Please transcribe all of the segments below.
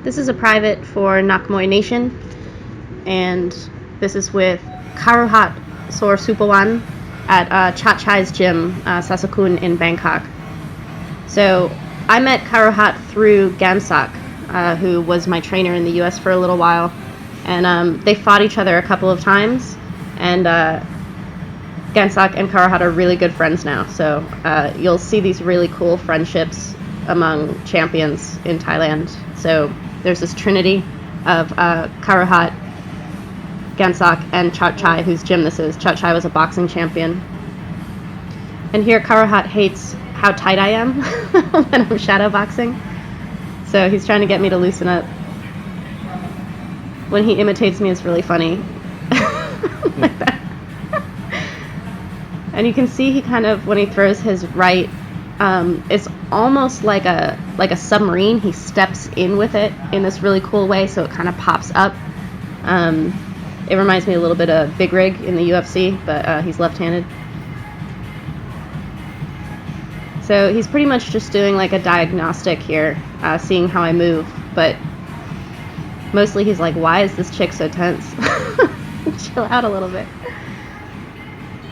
This is a private for Muay Nation, and this is with Karuhat Sor Supawan at Chat Chai's gym, Sasakun in Bangkok. So I met Karuhat through Gamsak, who was my trainer in the US for a little while, and they fought each other a couple of times, and Gamsak and Karuhat are really good friends now. So you'll see these really cool friendships among champions in Thailand. So there's this trinity of Karuhat, Gamsak, and Chat Chai, whose gym this is. Chat Chai was a boxing champion. And here Karuhat hates how tight I am when I'm shadow boxing. So he's trying to get me to loosen up. When he imitates me, it's really funny. Like that. And you can see he kind of, when he throws his right, it's almost like a submarine. He steps in with it in this really cool way, so it kind of pops up. It reminds me a little bit of Big Rig in the UFC, but he's left-handed. So he's pretty much just doing like a diagnostic here, seeing how I move, but mostly he's like, why is this chick so tense? Chill out a little bit.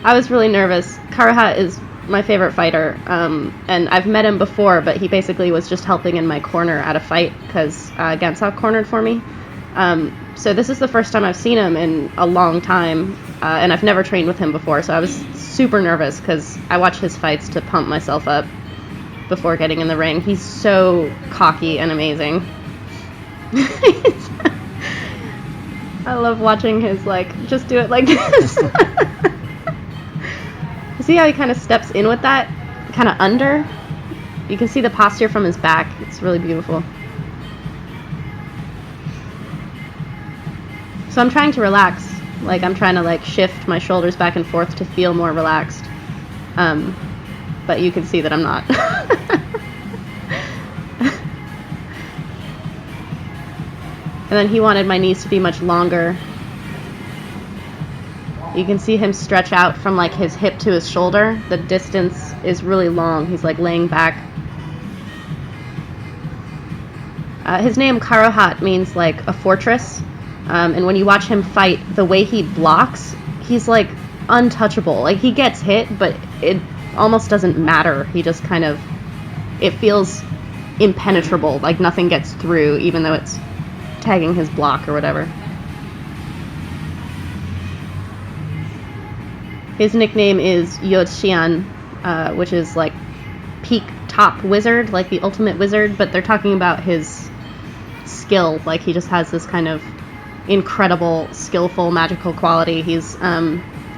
I was really nervous. Karuhat is my favorite fighter, and I've met him before, but he basically was just helping in my corner at a fight because Gamsak cornered for me. So this is the first time I've seen him in a long time, and I've never trained with him before, so I was super nervous because I watch his fights to pump myself up before getting in the ring. He's so cocky and amazing. I love watching his, just do it like this. See how he kind of steps in with that? Kind of under? You can see the posture from his back. It's really beautiful. So I'm trying to relax. I'm trying to shift my shoulders back and forth to feel more relaxed. But you can see that I'm not. And then he wanted my knees to be much longer. You can see him stretch out from his hip to his shoulder. The distance is really long. He's laying back. His name Karuhat means a fortress. And when you watch him fight, the way he blocks, he's untouchable. He gets hit, but it almost doesn't matter. He just kind of, it feels impenetrable. Nothing gets through, even though it's tagging his block or whatever. His nickname is Yod-Xian, which is peak top wizard, the ultimate wizard, but they're talking about his skill. He just has this kind of incredible, skillful, magical quality. He's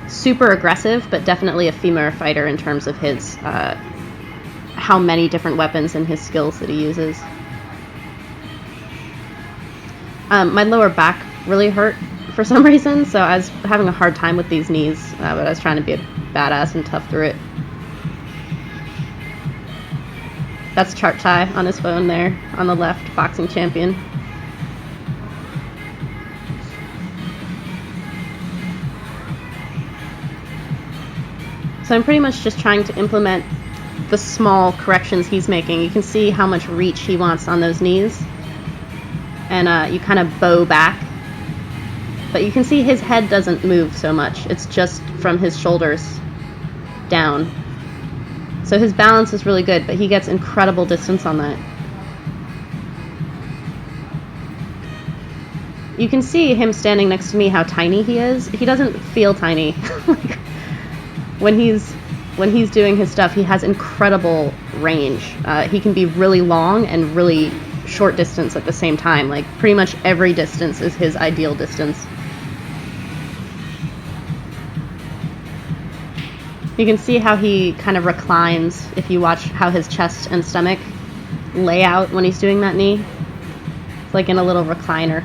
super aggressive, but definitely a female fighter in terms of his how many different weapons and his skills that he uses. My lower back really hurt for some reason, so I was having a hard time with these knees, but I was trying to be a badass and tough through it. That's Chat Chai on his phone there, on the left, boxing champion. So I'm pretty much just trying to implement the small corrections he's making. You can see how much reach he wants on those knees. And you kind of bow back. But you can see his head doesn't move so much. It's just from his shoulders down. So his balance is really good, but he gets incredible distance on that. You can see him standing next to me how tiny he is. He doesn't feel tiny. When he's doing his stuff, he has incredible range. He can be really long and really short distance at the same time. Pretty much every distance is his ideal distance. You can see how he kind of reclines if you watch how his chest and stomach lay out when he's doing that knee. It's in a little recliner.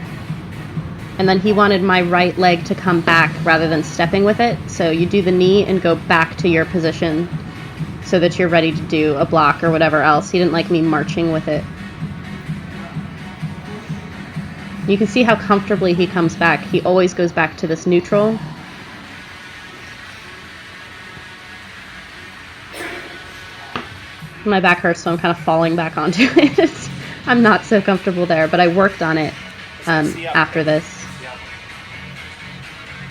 And then he wanted my right leg to come back rather than stepping with it. So you do the knee and go back to your position so that you're ready to do a block or whatever else. He didn't like me marching with it. You can see how comfortably he comes back. He always goes back to this neutral. My back hurts, so I'm kind of falling back onto it. I'm not so comfortable there, but I worked on it after this.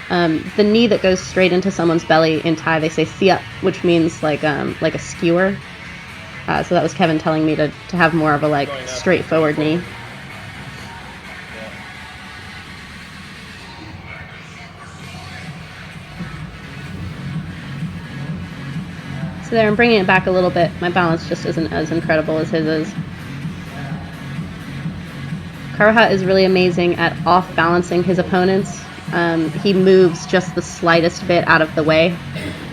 The knee that goes straight into someone's belly in Thai, they say siap, which means like a skewer. So that was Kevin telling me to have more of a like straightforward knee. So there, I'm bringing it back a little bit. My balance just isn't as incredible as his is. Karuhat is really amazing at off-balancing his opponents. He moves just the slightest bit out of the way,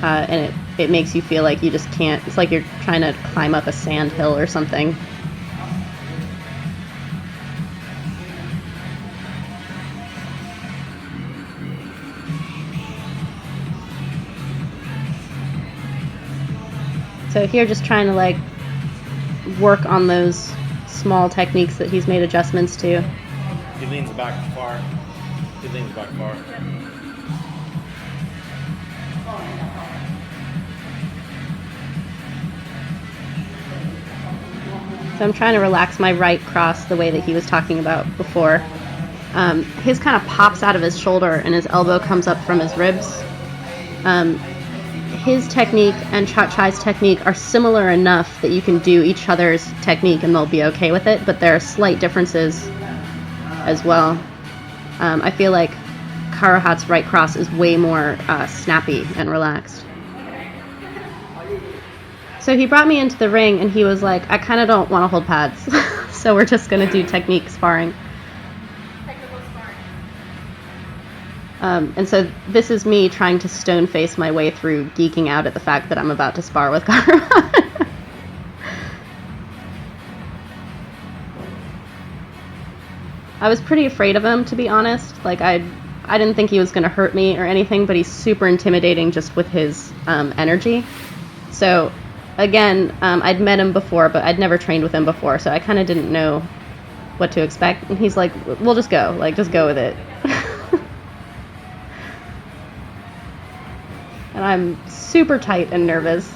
and it makes you feel like you just can't. It's like you're trying to climb up a sand hill or something. So here, just trying to like work on those small techniques that he's made adjustments to. He leans back far. He leans back far. So I'm trying to relax my right cross the way that he was talking about before. His kind of pops out of his shoulder and his elbow comes up from his ribs. His technique and Chai's technique are similar enough that you can do each other's technique and they'll be okay with it, but there are slight differences as well. I feel like Karuhat's right cross is way more snappy and relaxed. So he brought me into the ring and he was like, I kind of don't want to hold pads, so we're just going to do technique sparring. And so this is me trying to stone face my way through geeking out at the fact that I'm about to spar with Karuhat. I was pretty afraid of him, to be honest. Like I didn't think he was going to hurt me or anything, but he's super intimidating just with his energy. So again, I'd met him before, but I'd never trained with him before, so I kind of didn't know what to expect. And he's like, we'll just go. Like, just go with it. And I'm super tight and nervous.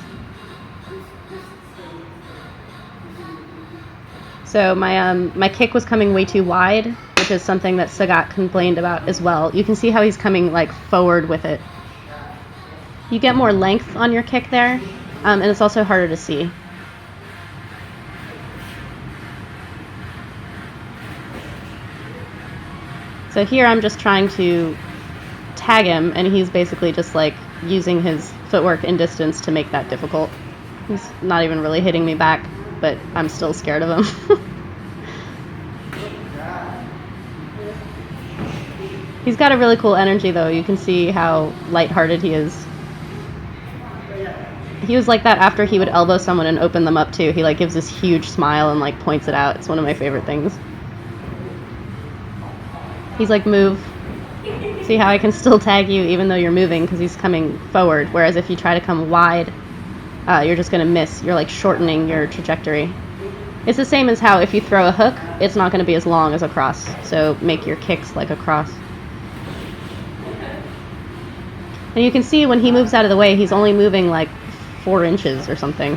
So my kick was coming way too wide, which is something that Sagat complained about as well. You can see how he's coming like forward with it. You get more length on your kick there, and it's also harder to see. So here I'm just trying to tag him, and he's basically just like using his footwork in distance to make that difficult. He's not even really hitting me back, but I'm still scared of him. He's got a really cool energy though. You can see how lighthearted he is. He was like that after he would elbow someone and open them up too. He like gives this huge smile and like points it out. It's one of my favorite things. He's like, move. See how I can still tag you even though you're moving because he's coming forward. Whereas if you try to come wide, you're just going to miss. You're like shortening your trajectory. It's the same as how if you throw a hook, it's not going to be as long as a cross. So make your kicks like a cross. And you can see when he moves out of the way, he's only moving like 4 inches or something.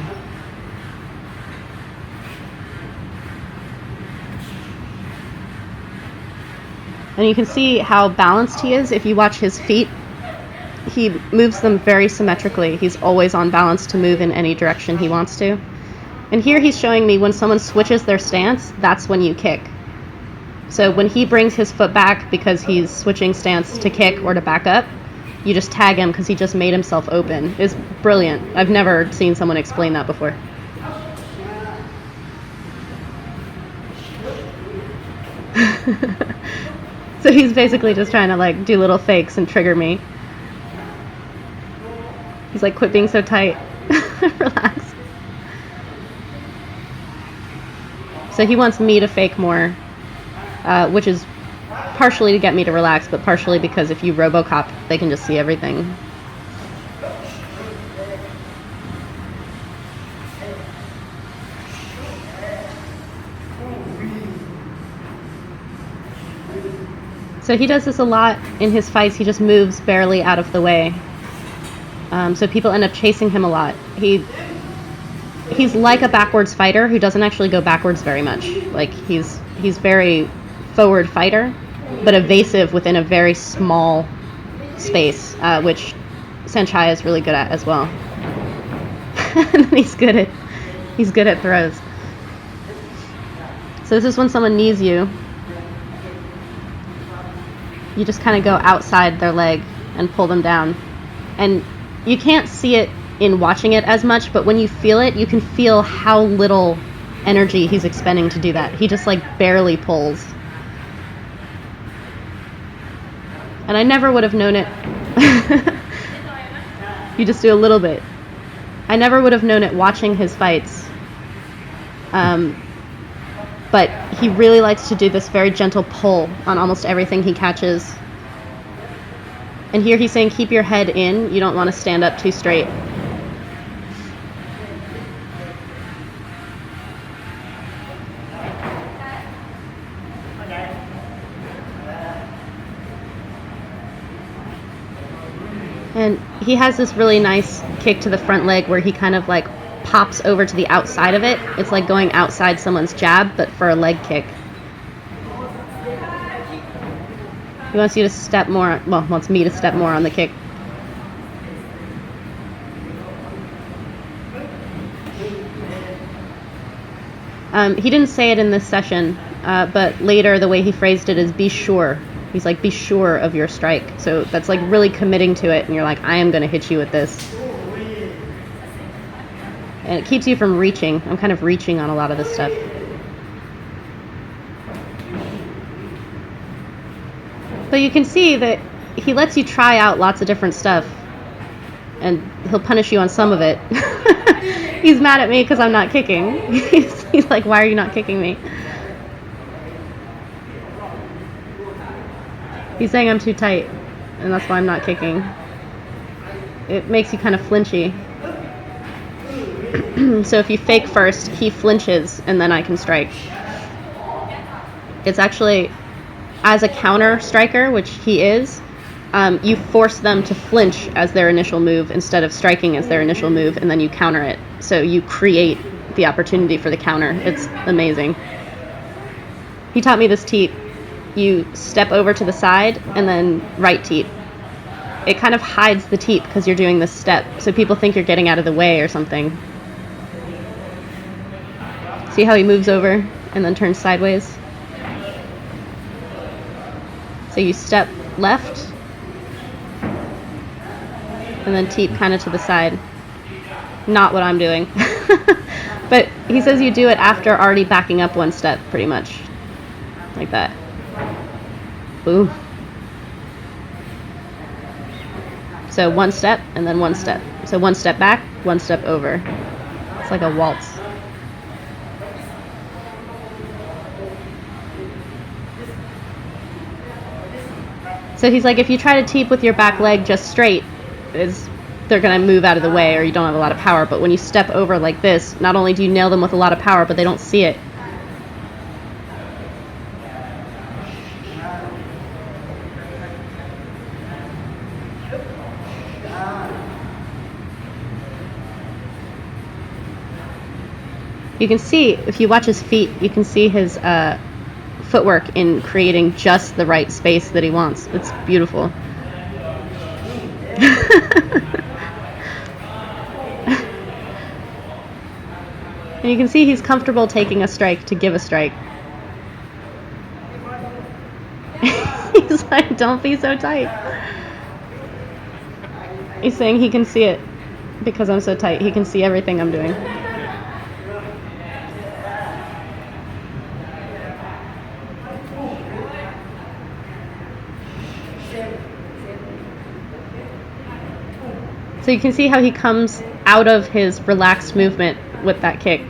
And you can see how balanced he is. If you watch his feet, he moves them very symmetrically. He's always on balance to move in any direction he wants to. And here he's showing me when someone switches their stance, that's when you kick. So when he brings his foot back because he's switching stance to kick or to back up, you just tag him because he just made himself open. It's brilliant. I've never seen someone explain that before. So he's basically just trying to like do little fakes and trigger me. He's like, quit being so tight. Relax. So he wants me to fake more, which is partially to get me to relax, but partially because if you RoboCop, they can just see everything. So he does this a lot in his fights. He just moves barely out of the way. So people end up chasing him a lot. he's like a backwards fighter who doesn't actually go backwards very much. Like he's very forward fighter, but evasive within a very small space, which Sanchai is really good at as well. And he's good at throws. So this is when someone knees you. You just kind of go outside their leg and pull them down. And you can't see it in watching it as much, but when you feel it, you can feel how little energy he's expending to do that. He just like barely pulls. And I never would have known it. You just do a little bit. I never would have known it watching his fights. But he really likes to do this very gentle pull on almost everything he catches. And here he's saying, keep your head in. You don't want to stand up too straight. And he has this really nice kick to the front leg where he kind of like pops over to the outside of it. It's like going outside someone's jab, but for a leg kick. He wants you to step more, well, wants me to step more on the kick. He didn't say it in this session, but later the way he phrased it is be sure. He's like, be sure of your strike. So that's like really committing to it, and you're like, I am going to hit you with this. And it keeps you from reaching. I'm kind of reaching on a lot of this stuff. But you can see that he lets you try out lots of different stuff, and he'll punish you on some of it. He's mad at me because I'm not kicking. He's like, why are you not kicking me? He's saying I'm too tight, and that's why I'm not kicking. It makes you kind of flinchy. So if you fake first, he flinches, and then I can strike. It's actually, as a counter striker, which he is, you force them to flinch as their initial move instead of striking as their initial move, and then you counter it. So you create the opportunity for the counter. It's amazing. He taught me this teep. You step over to the side and then right teep. It kind of hides the teep because you're doing this step, so people think you're getting out of the way or something. See how he moves over and then turns sideways? So you step left and then teep kind of to the side. Not what I'm doing. But he says you do it after already backing up one step, pretty much. Like that. Boom. So one step and then one step. So one step back, one step over. It's like a waltz. So he's like, if you try to teep with your back leg just straight, they're going to move out of the way or you don't have a lot of power. But when you step over like this, not only do you nail them with a lot of power, but they don't see it. You can see, if you watch his feet, you can see his footwork in creating just the right space that he wants. It's beautiful. And you can see he's comfortable taking a strike to give a strike. He's like, don't be so tight. He's saying he can see it because I'm so tight. He can see everything I'm doing. So you can see how he comes out of his relaxed movement with that kick.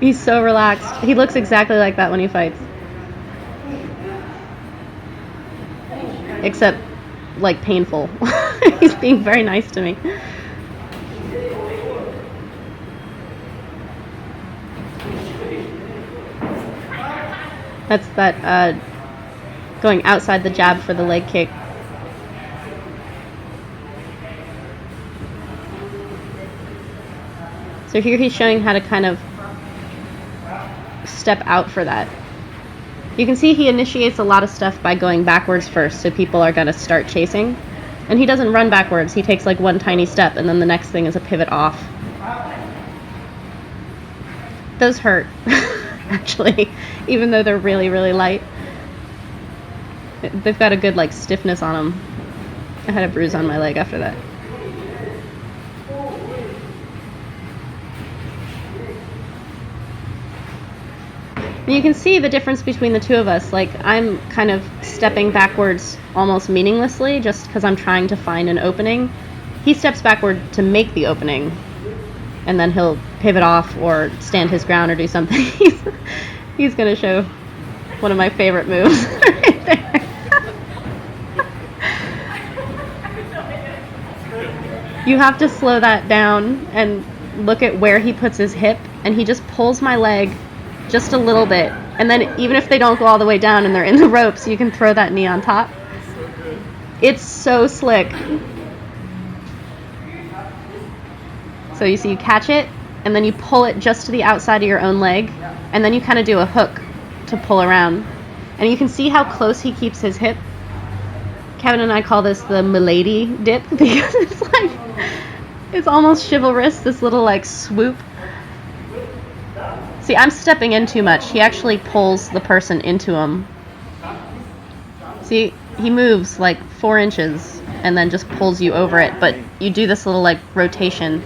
He's so relaxed. He looks exactly like that when he fights. Except, like, painful. He's being very nice to me. That's that going outside the jab for the leg kick. So here he's showing how to kind of step out for that. You can see he initiates a lot of stuff by going backwards first, so people are going to start chasing. And he doesn't run backwards. He takes like one tiny step, and then the next thing is a pivot off. Those hurt, actually, even though they're really, really light. They've got a good like stiffness on them. I had a bruise on my leg after that. And you can see the difference between the two of us. Like, I'm kind of stepping backwards almost meaninglessly just because I'm trying to find an opening. He steps backward to make the opening, and then he'll pivot off or stand his ground or do something. He's going to show one of my favorite moves right there. You have to slow that down and look at where he puts his hip, and he just pulls my leg just a little bit, and then even if they don't go all the way down and they're in the ropes, you can throw that knee on top. It's so slick. So you see, you catch it, and then you pull it just to the outside of your own leg, and then you kind of do a hook to pull around. And you can see how close he keeps his hip. Kevin and I call this the milady dip because it's like, it's almost chivalrous, this little like swoop. See, I'm stepping in too much. He actually pulls the person into him. See, he moves like 4 inches and then just pulls you over it, but you do this little like rotation.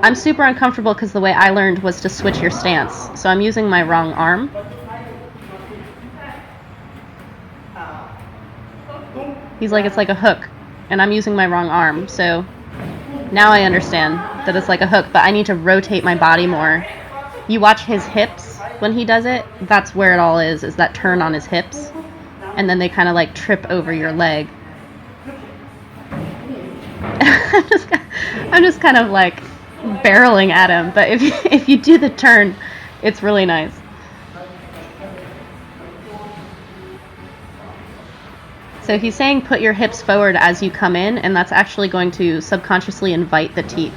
I'm super uncomfortable because the way I learned was to switch your stance. So I'm using my wrong arm. He's like, it's like a hook, and I'm using my wrong arm, so now I understand that it's like a hook, but I need to rotate my body more. You watch his hips when he does it, that's where it all is that turn on his hips, and then they kind of like trip over your leg. I'm just kind of like barreling at him, but if you do the turn, it's really nice. So he's saying put your hips forward as you come in, and that's actually going to subconsciously invite the teep.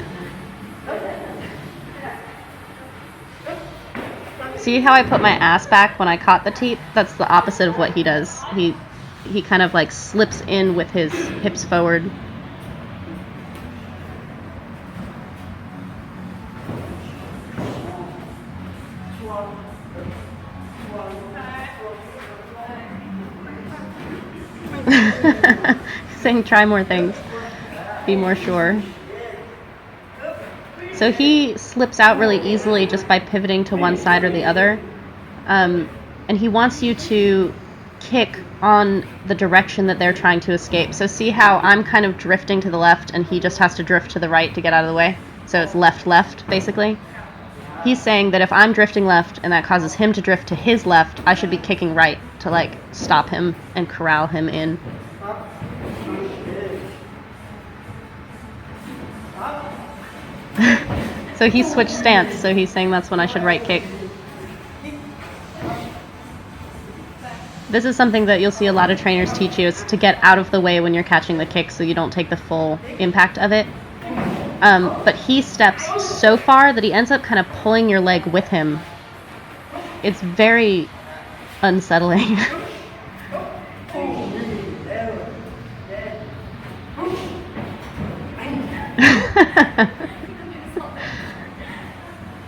See how I put my ass back when I caught the teep? That's the opposite of what he does. He kind of like slips in with his hips forward. Saying try more things, be more sure. So he slips out really easily just by pivoting to one side or the other, and he wants you to kick on the direction that they're trying to escape. So see how I'm kind of drifting to the left and he just has to drift to the right to get out of the way? So it's left basically. He's saying that if I'm drifting left and that causes him to drift to his left, I should be kicking right to like stop him and corral him in. So he switched stance, so he's saying that's when I should right kick. This is something that you'll see a lot of trainers teach you, is to get out of the way when you're catching the kick so you don't take the full impact of it. But he steps so far that he ends up kind of pulling your leg with him. It's very unsettling.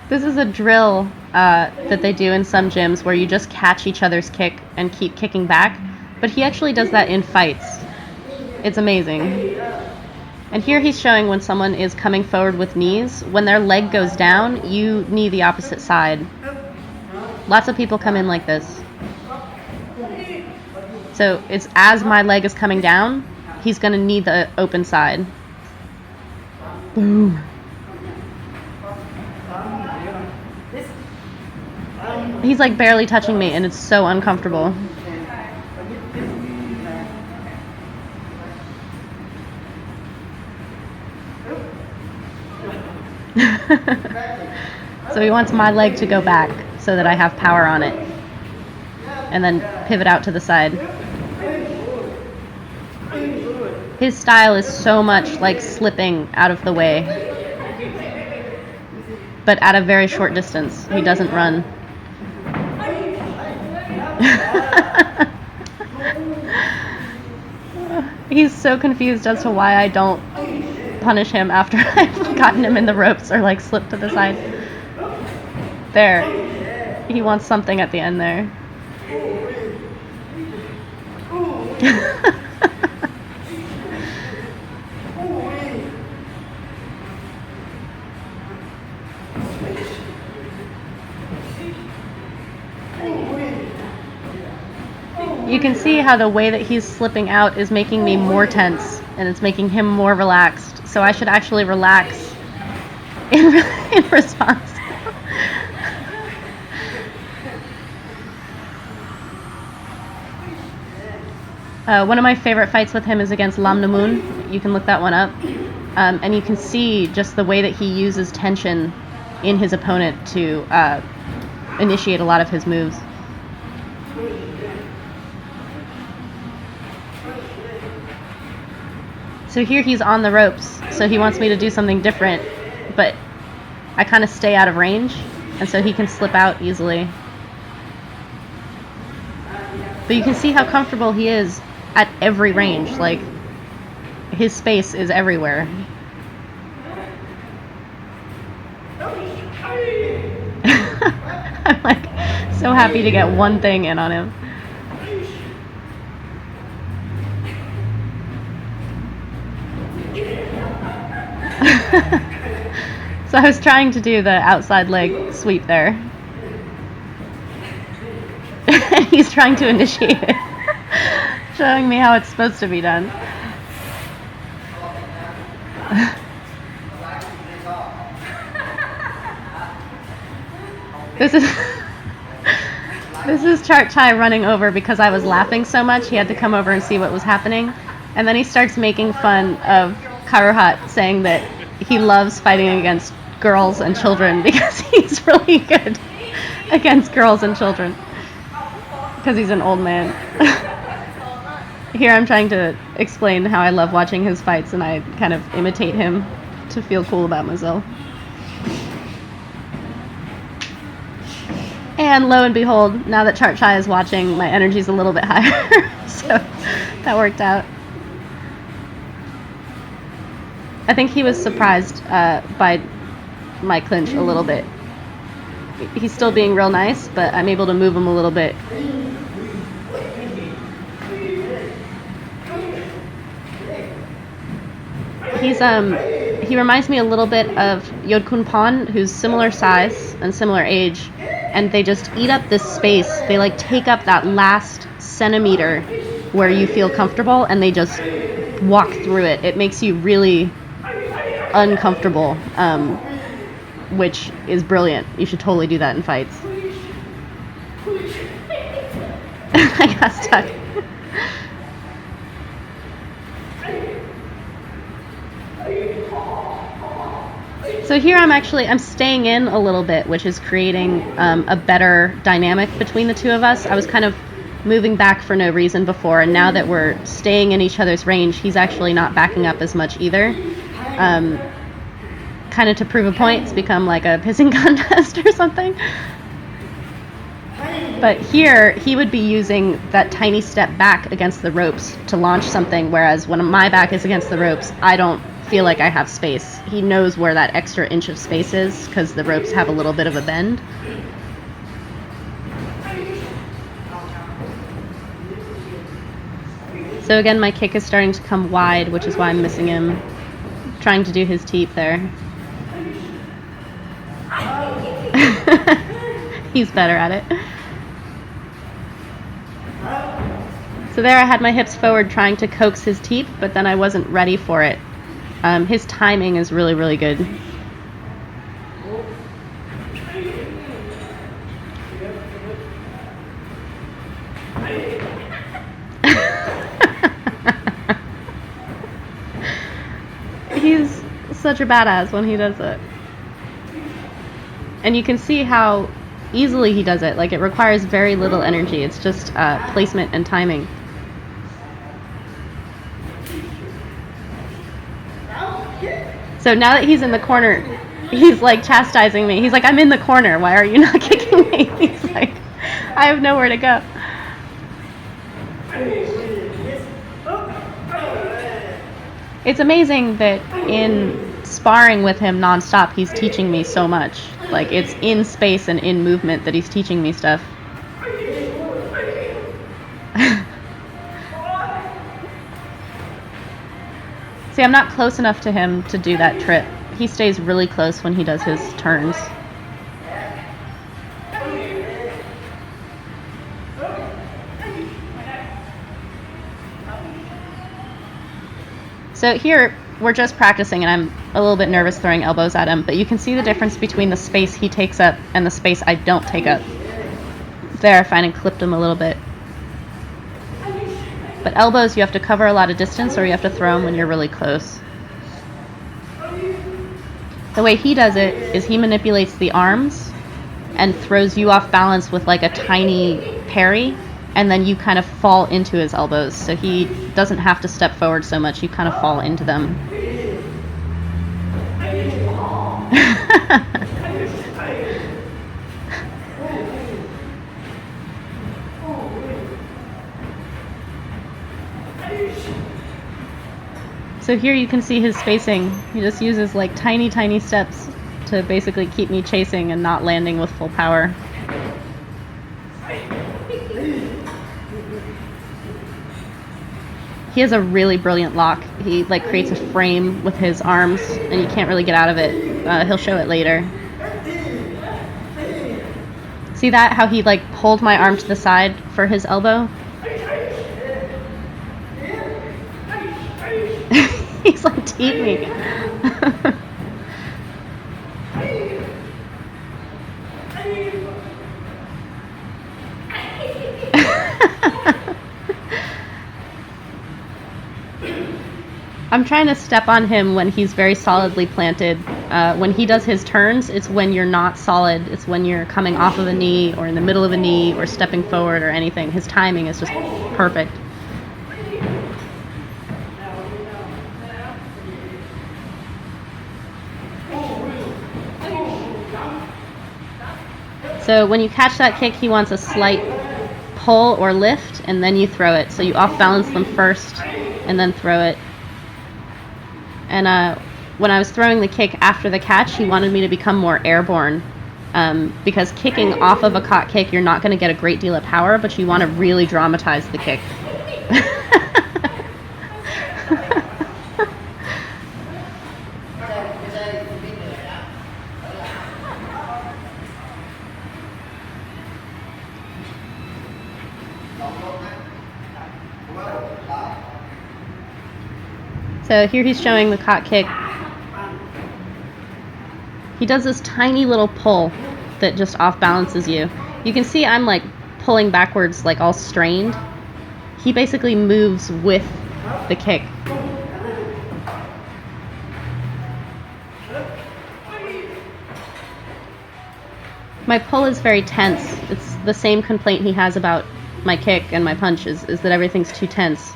This is a drill that they do in some gyms where you just catch each other's kick and keep kicking back, but he actually does that in fights. It's amazing. And here he's showing when someone is coming forward with knees, when their leg goes down, you knee the opposite side. Lots of people come in like this. So it's as my leg is coming down, he's going to knee the open side. Boom. He's like barely touching me, and it's so uncomfortable. So he wants my leg to go back so that I have power on it. And then pivot out to the side. His style is so much like slipping out of the way, but at a very short distance. He doesn't run. He's so confused as to why I don't punish him after I've gotten him in the ropes or like slipped to the side. There. He wants something at the end there. You can see how the way that he's slipping out is making me more tense, and it's making him more relaxed. So I should actually relax in response. One of my favorite fights with him is against Lam Namun. You can look that one up. And you can see just the way that he uses tension in his opponent to initiate a lot of his moves. So here he's on the ropes, so he wants me to do something different, but I kind of stay out of range, and so he can slip out easily. But you can see how comfortable he is at every range. Like, his space is everywhere. I'm like so happy to get one thing in on him. So I was trying to do the outside leg sweep there. And he's trying to initiate it, showing me how it's supposed to be done. This is Chart Chai running over because I was laughing so much. He had to come over and see what was happening. And then he starts making fun of Karuhat, saying that he loves fighting against girls and children because he's really good against girls and children. Because he's an old man. Here I'm trying to explain how I love watching his fights, and I kind of imitate him to feel cool about myself. And lo and behold, now that Chart Chai is watching, my energy's a little bit higher. So that worked out. I think he was surprised by my clinch a little bit. He's still being real nice, but I'm able to move him a little bit. He reminds me a little bit of Yodkun Pon, who's similar size and similar age, and they just eat up this space. They like take up that last centimeter where you feel comfortable, and they just walk through it. It makes you really uncomfortable, which is brilliant. You should totally do that in fights. I got stuck. So here I'm staying in a little bit, which is creating a better dynamic between the two of us. I was kind of moving back for no reason before, and now that we're staying in each other's range, he's actually not backing up as much either. Kind of to prove a point, it's become like a pissing contest or something. But here, he would be using that tiny step back against the ropes to launch something, whereas when my back is against the ropes, I don't feel like I have space. He knows where that extra inch of space is because the ropes have a little bit of a bend. So again, my kick is starting to come wide, which is why I'm missing him. Trying to do his teep there. He's better at it. So there I had my hips forward trying to coax his teep, but then I wasn't ready for it. His timing is really, really good. He's such a badass when he does it. And you can see how easily he does it. Like, it requires very little energy. It's just placement and timing. So now that he's in the corner, he's like chastising me. He's like, I'm in the corner. Why are you not kicking me? He's like, I have nowhere to go. It's amazing that in sparring with him nonstop, he's teaching me so much. Like, it's in space and in movement that he's teaching me stuff. See, I'm not close enough to him to do that trip. He stays really close when he does his turns. So here, we're just practicing, and I'm a little bit nervous throwing elbows at him, but you can see the difference between the space he takes up and the space I don't take up. There, I finally clipped him a little bit. But elbows, you have to cover a lot of distance, or you have to throw them when you're really close. The way he does it is he manipulates the arms and throws you off balance with like a tiny parry, and then you kind of fall into his elbows. So he doesn't have to step forward so much, you kind of fall into them. So here you can see his spacing. He just uses like tiny, tiny steps to basically keep me chasing and not landing with full power. He has a really brilliant lock. He like creates a frame with his arms, and you can't really get out of it. He'll show it later. See that? How he like pulled my arm to the side for his elbow? He's like, teed me. I'm trying to step on him when he's very solidly planted. When he does his turns, it's when you're not solid. It's when you're coming off of a knee or in the middle of a knee or stepping forward or anything. His timing is just perfect. So when you catch that kick, he wants a slight pull or lift, and then you throw it. So you off balance them first and then throw it. And when I was throwing the kick after the catch, he wanted me to become more airborne, because kicking off of a caught kick, you're not going to get a great deal of power, but you want to really dramatize the kick. So here he's showing the caught kick. He does this tiny little pull that just off balances you. You can see I'm like pulling backwards, like all strained. He basically moves with the kick. My pull is very tense. It's the same complaint he has about my kick and my punch is that everything's too tense.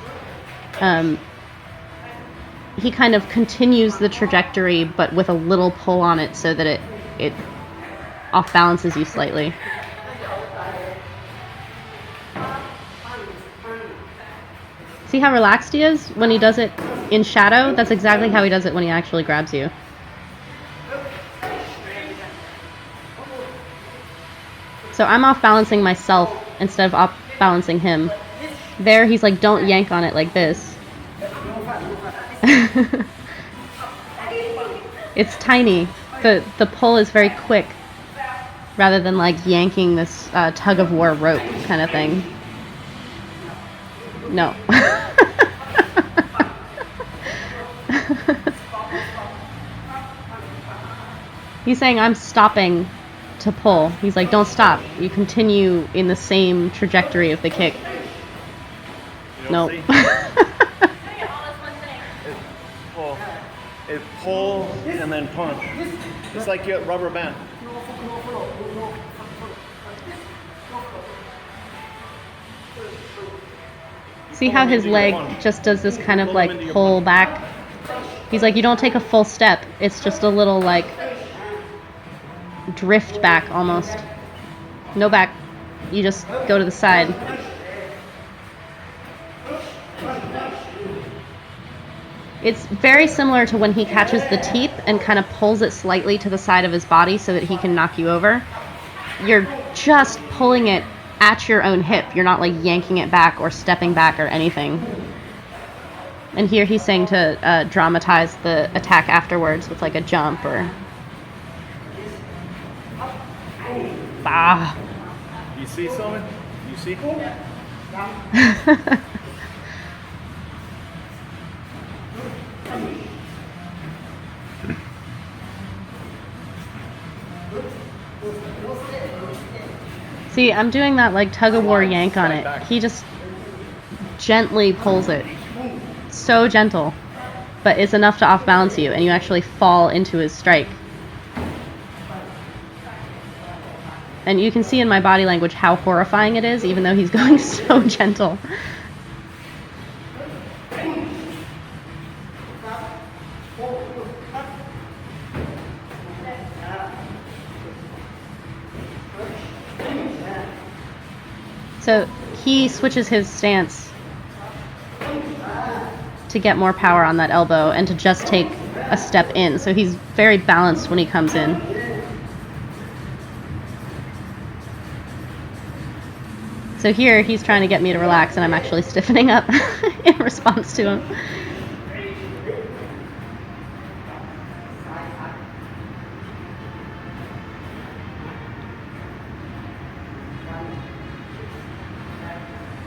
He kind of continues the trajectory, but with a little pull on it so that it off balances you slightly. See how relaxed he is when he does it in shadow? That's exactly how he does it when he actually grabs you. So I'm off balancing myself instead of off balancing him. There he's like, don't yank on it like this. It's tiny. The pull is very quick, rather than like yanking this tug of war rope kind of thing. No. He's saying I'm stopping to pull. He's like, don't stop. You continue in the same trajectory of the kick. No. It pull and then punch. It's like you rubber band. See how his leg just does this kind of like pull back? He's like, you don't take a full step. It's just a little like drift back almost. No back. You just go to the side. It's very similar to when he catches the teep and kind of pulls it slightly to the side of his body so that he can knock you over. You're just pulling it at your own hip. You're not like yanking it back or stepping back or anything. And here he's saying to dramatize the attack afterwards with like a jump or... Bah. You see something? You see? See, I'm doing that like tug-of-war yank on it. He just gently pulls it. So gentle. But it's enough to off-balance you, and you actually fall into his strike. And you can see in my body language how horrifying it is, even though he's going so gentle. So he switches his stance to get more power on that elbow and to just take a step in. So he's very balanced when he comes in. So here he's trying to get me to relax and I'm actually stiffening up in response to him.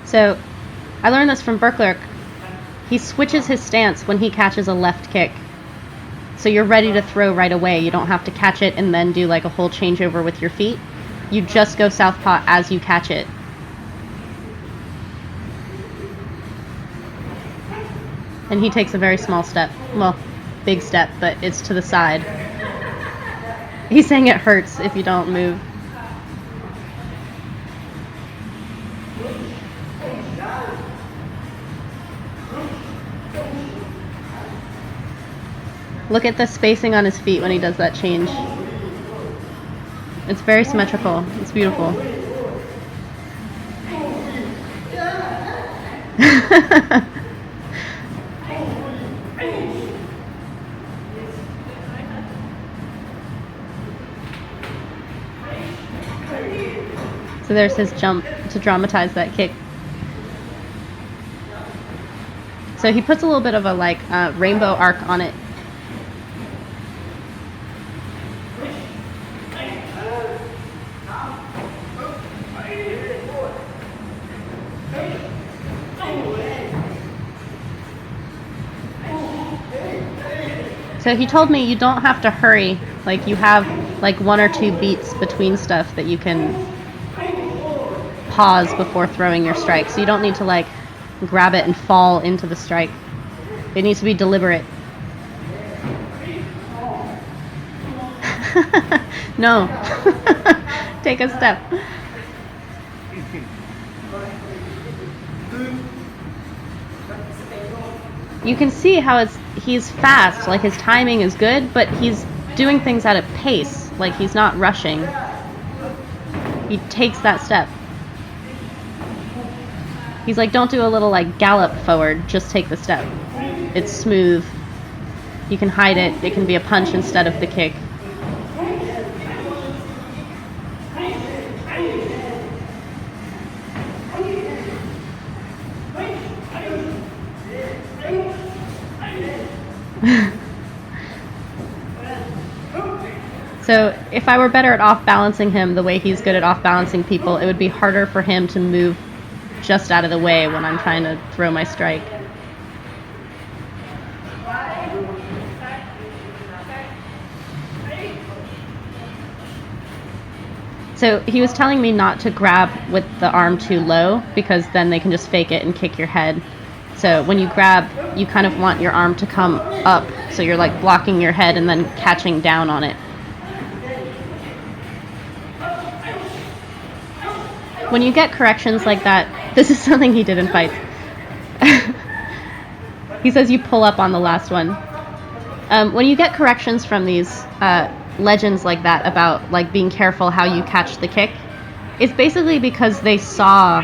So I learned this from Berklerk. He switches his stance when he catches a left kick. So you're ready to throw right away. You don't have to catch it and then do like a whole changeover with your feet. You just go southpaw as you catch it. And he takes a very small step. Well, big step, but it's to the side. He's saying it hurts if you don't move. Look at the spacing on his feet when he does that change. It's very symmetrical. It's beautiful. So there's his jump to dramatize that kick. So he puts a little bit of a like rainbow arc on it. So he told me you don't have to hurry. Like you have like 1 or 2 beats between stuff that you can pause before throwing your strike. So you don't need to like grab it and fall into the strike. It needs to be deliberate. No. Take a step. You can see how he's fast, like his timing is good, but he's doing things at a pace, like he's not rushing. He takes that step. He's like, don't do a little like gallop forward, just take the step. It's smooth. You can hide it. It can be a punch instead of the kick. So if I were better at off-balancing him the way he's good at off-balancing people, it would be harder for him to move just out of the way when I'm trying to throw my strike. So he was telling me not to grab with the arm too low because then they can just fake it and kick your head. So when you grab, you kind of want your arm to come up, so you're like blocking your head and then catching down on it. When you get corrections like that, this is something he did in fights. He says you pull up on the last one. When you get corrections from these legends like that about like being careful how you catch the kick, it's basically because they saw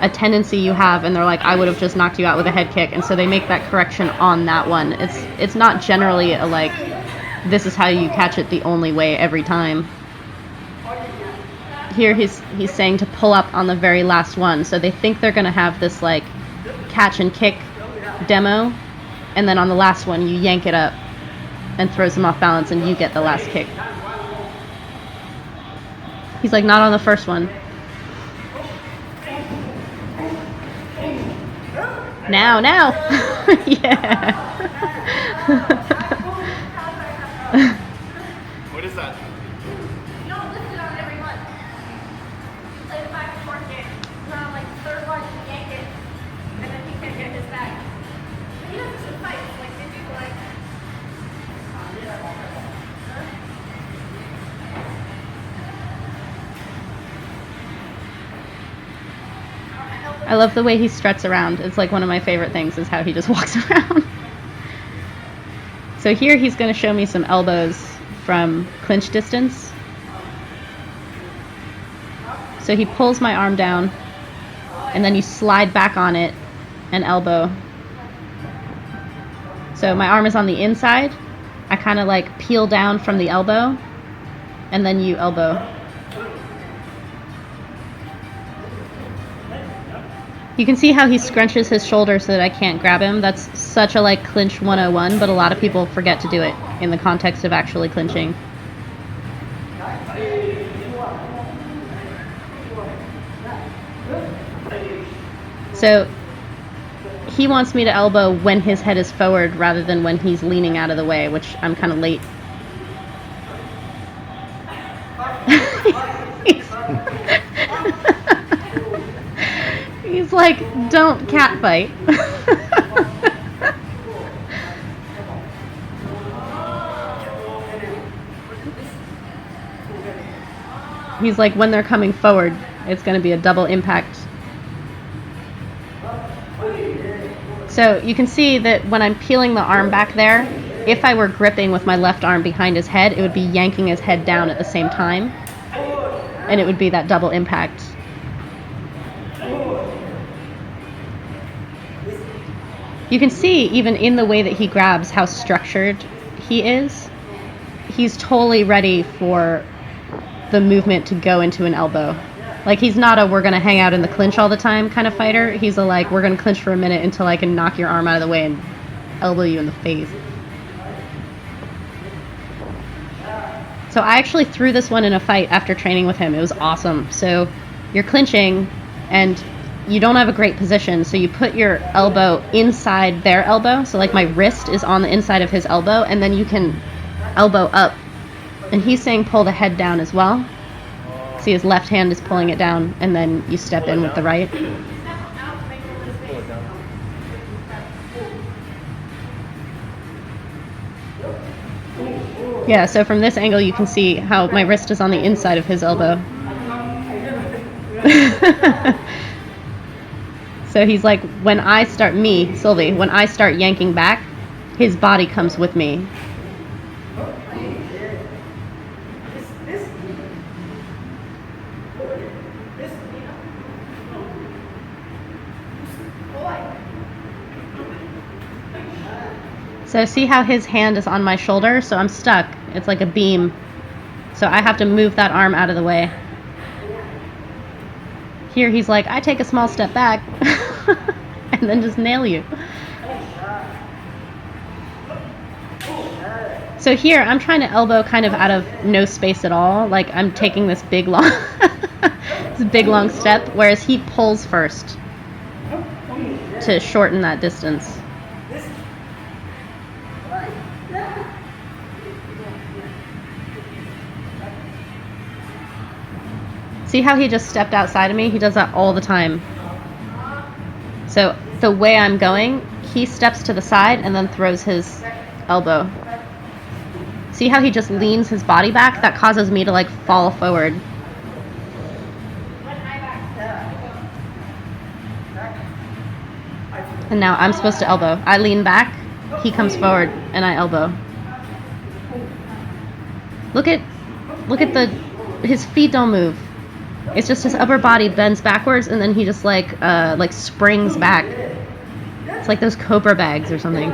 a tendency you have and they're like, I would have just knocked you out with a head kick, and so they make that correction on that one. It's not generally a like, this is how you catch it the only way every time. Here he's saying to pull up on the very last one, so they think they're gonna have this like catch and kick demo, and then on the last one you yank it up and throws them off balance and you get the last kick. He's like, not on the first one. Now. Yeah. What is that? You don't lift it on every one. You play the back and forth kick. You're on like the third one, you yank it, and then he can get his back. But he does this in fights, like they do like. I love the way he struts around. It's like one of my favorite things is how he just walks around. So here he's going to show me some elbows from clinch distance. So he pulls my arm down, and then you slide back on it and elbow. So my arm is on the inside. I kind of like peel down from the elbow, and then you elbow. You can see how he scrunches his shoulder so that I can't grab him. That's such a like clinch 101, but a lot of people forget to do it in the context of actually clinching. So he wants me to elbow when his head is forward rather than when he's leaning out of the way, which I'm kind of late. He's like, don't catfight. He's like, when they're coming forward, it's going to be a double impact. So you can see that when I'm peeling the arm back there, if I were gripping with my left arm behind his head, it would be yanking his head down at the same time. And it would be that double impact. You can see, even in the way that he grabs, how structured he is. He's totally ready for the movement to go into an elbow. Like, he's not a we're going to hang out in the clinch all the time kind of fighter. He's a like, we're going to clinch for a minute until I can knock your arm out of the way and elbow you in the face. So I actually threw this one in a fight after training with him. It was awesome. So you're clinching and you don't have a great position, so you put your elbow inside their elbow. So like my wrist is on the inside of his elbow, and then you can elbow up. And he's saying pull the head down as well. See, his left hand is pulling it down, and then you step in with the right. Yeah, so from this angle you can see how my wrist is on the inside of his elbow. So he's like, when I start, Sylvie, when I start yanking back, his body comes with me. So see how his hand is on my shoulder? So I'm stuck. It's like a beam. So I have to move that arm out of the way. Here he's like, I take a small step back and then just nail you. So here I'm trying to elbow kind of out of no space at all. Like I'm taking this big long step, whereas he pulls first to shorten that distance. See how he just stepped outside of me? He does that all the time. So the way I'm going, he steps to the side and then throws his elbow. See how he just leans his body back? That causes me to like fall forward. And now I'm supposed to elbow. I lean back, he comes forward, and I elbow. Look at his feet don't move. It's just his upper body bends backwards, and then he just like springs back. It's like those Cobra bags or something.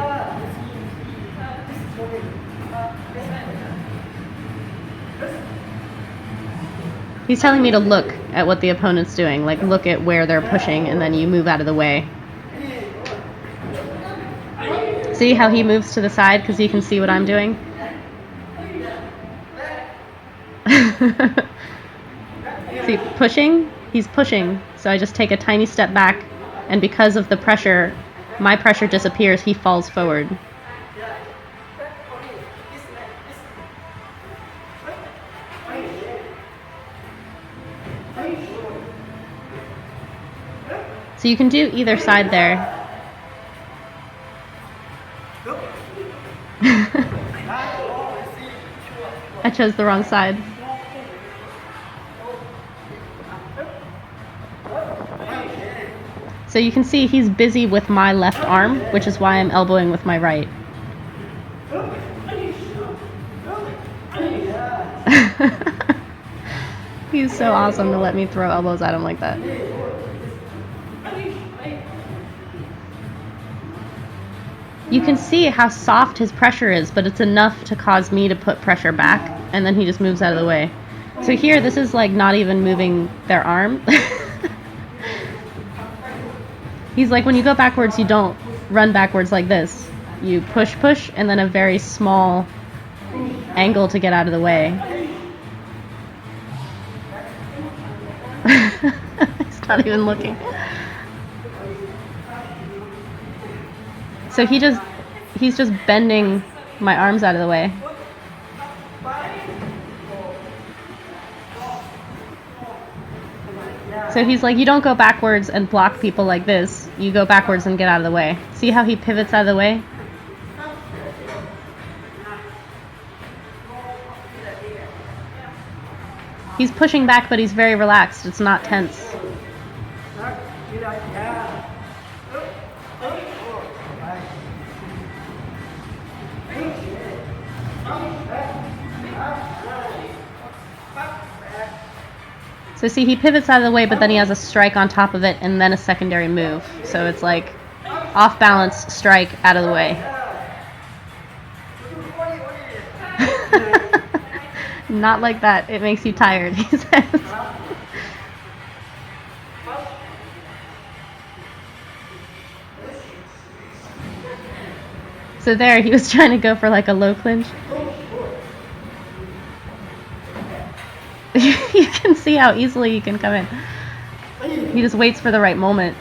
He's telling me to look at what the opponent's doing, like look at where they're pushing, and then you move out of the way. See how he moves to the side because he can see what I'm doing? See, pushing? He's pushing. So I just take a tiny step back, and because of the pressure, my pressure disappears, he falls forward. So you can do either side there. I chose the wrong side. So you can see he's busy with my left arm, which is why I'm elbowing with my right. He's so awesome to let me throw elbows at him like that. You can see how soft his pressure is, but it's enough to cause me to put pressure back, and then he just moves out of the way. So here, this is like not even moving their arm. He's like, when you go backwards, you don't run backwards like this. You push, push, and then a very small angle to get out of the way. He's not even looking. So he's just bending my arms out of the way. So he's like, you don't go backwards and block people like this. You go backwards and get out of the way. See how he pivots out of the way? He's pushing back, but he's very relaxed. It's not tense. So see, he pivots out of the way, but then he has a strike on top of it and then a secondary move. So it's like off balance, strike, out of the way. Not like that. It makes you tired, he says. So there, he was trying to go for like a low clinch. You can see how easily he can come in. He just waits for the right moment.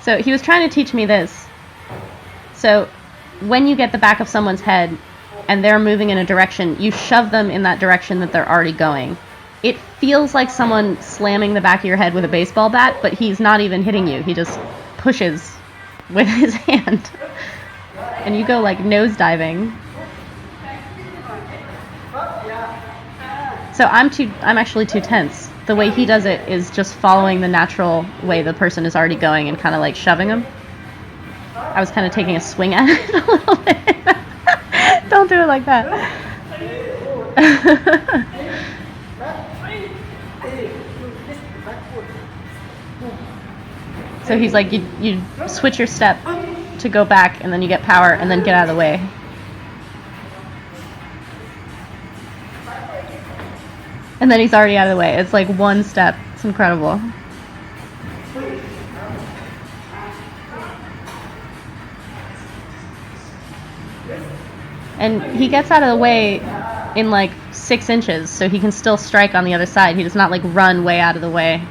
So he was trying to teach me this. So when you get the back of someone's head and they're moving in a direction, you shove them in that direction that they're already going. It feels like someone slamming the back of your head with a baseball bat, but he's not even hitting you. He just pushes with his hand. And you go like nosediving. So I'm actually too tense. The way he does it is just following the natural way the person is already going and kind of like shoving them. I was kind of taking a swing at it a little bit. Don't do it like that. So he's like, you switch your step to go back, and then you get power, and then get out of the way. And then he's already out of the way. It's like one step. It's incredible. And he gets out of the way in like 6 inches, so he can still strike on the other side. He does not like run way out of the way.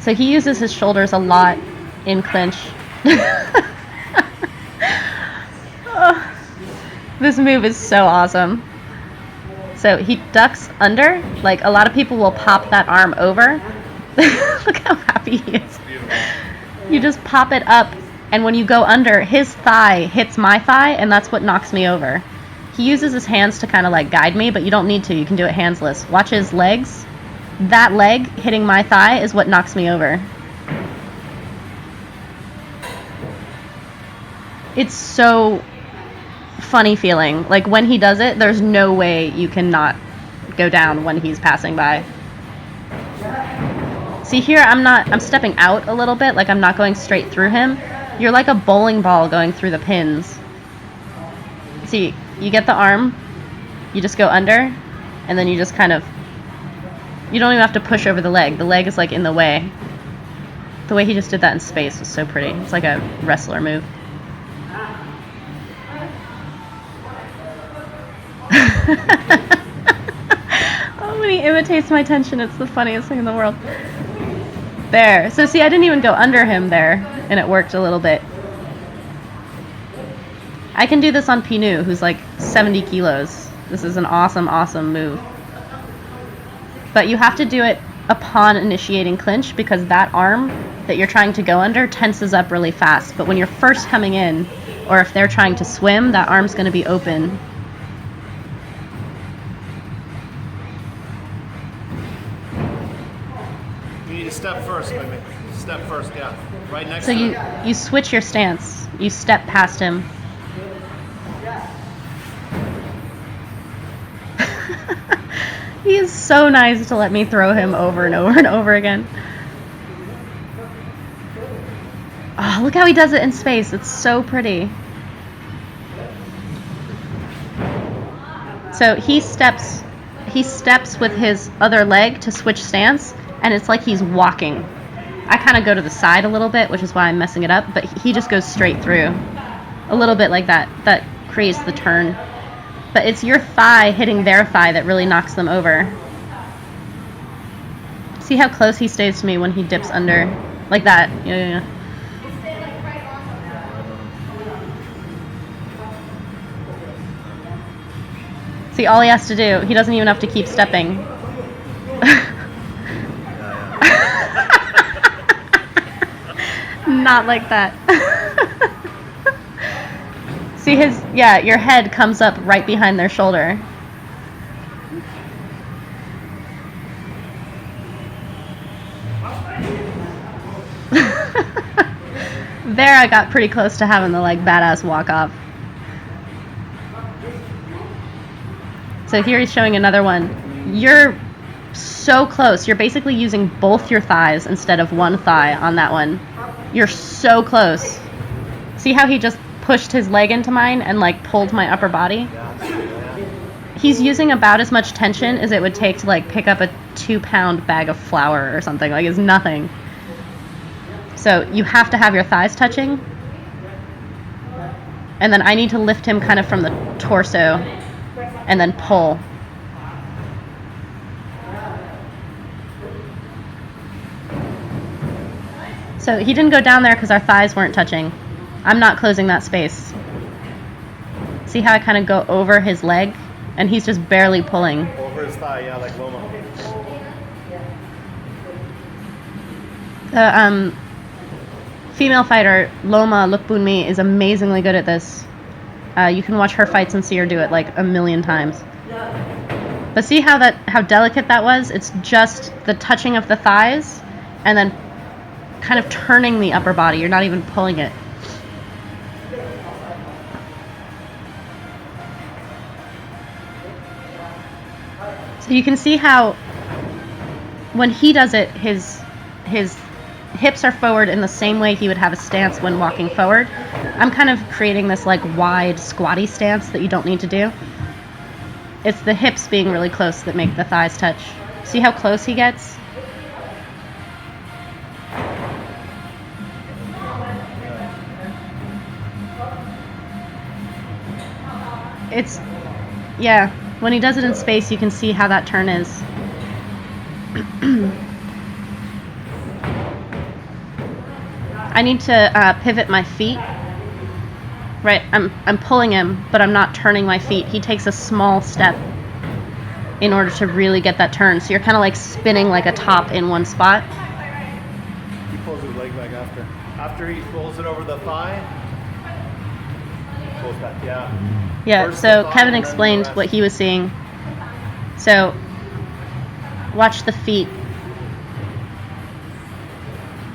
So he uses his shoulders a lot in clinch. This move is so awesome. So he ducks under. Like a lot of people will pop that arm over. Look how happy he is. You just pop it up, and when you go under, his thigh hits my thigh, and that's what knocks me over. He uses his hands to kind of like guide me, but you don't need to. You can do it handsless. Watch his legs. That leg hitting my thigh is what knocks me over. It's so funny feeling. Like when he does it, there's no way you can not go down when he's passing by. See here, I'm stepping out a little bit, like I'm not going straight through him. You're like a bowling ball going through the pins. See, you get the arm, you just go under, and then you just kind of, you don't even have to push over the leg. The leg is like in the way. The way he just did that in space was so pretty. It's like a wrestler move. Oh, when he imitates my tension, it's the funniest thing in the world. There. So see, I didn't even go under him there, and it worked a little bit. I can do this on Pinu, who's like 70 kilos. This is an awesome, awesome move. But you have to do it upon initiating clinch, because that arm that you're trying to go under tenses up really fast. But when you're first coming in, or if they're trying to swim, that arm's going to be open. You need to step first, maybe. Step first, yeah. Right next So to him. you switch your stance. You step past him. He is so nice to let me throw him over and over and over again. Oh, look how he does it in space. It's so pretty. So he steps with his other leg to switch stance, and it's like he's walking. I kind of go to the side a little bit, which is why I'm messing it up, but he just goes straight through. A little bit like that. That creates the turn. But it's your thigh hitting their thigh that really knocks them over. See how close he stays to me when he dips under? Like that. Yeah. See, all he has to do, he doesn't even have to keep stepping. Not like that. See your head comes up right behind their shoulder. There I got pretty close to having the like badass walk off. So here he's showing another one. You're so close. You're basically using both your thighs instead of one thigh on that one. You're so close. See how he just pushed his leg into mine and like pulled my upper body? He's using about as much tension as it would take to like pick up a 2-pound bag of flour or something. Like it's nothing. So you have to have your thighs touching. And then I need to lift him kind of from the torso and then pull. So he didn't go down there because our thighs weren't touching. I'm not closing that space. See how I kind of go over his leg? And he's just barely pulling. Over his thigh, yeah, like Loma. The female fighter, Loma Lukbunmi, is amazingly good at this. You can watch her fights and see her do it like a million times. But see how delicate that was? It's just the touching of the thighs and then kind of turning the upper body. You're not even pulling it. So you can see how when he does it, his hips are forward in the same way he would have a stance when walking forward. I'm kind of creating this like wide squatty stance that you don't need to do. It's the hips being really close that make the thighs touch. See how close he gets? Yeah, when he does it in space, you can see how that turn is. I need to pivot my feet. Right, I'm pulling him, but I'm not turning my feet. He takes a small step in order to really get that turn. So you're kind of like spinning like a top in one spot. He pulls his leg back after. After he pulls it over the thigh, close back. Yeah. Yeah, First so the thigh Kevin and then explained the rest. what he was seeing. So, watch the feet.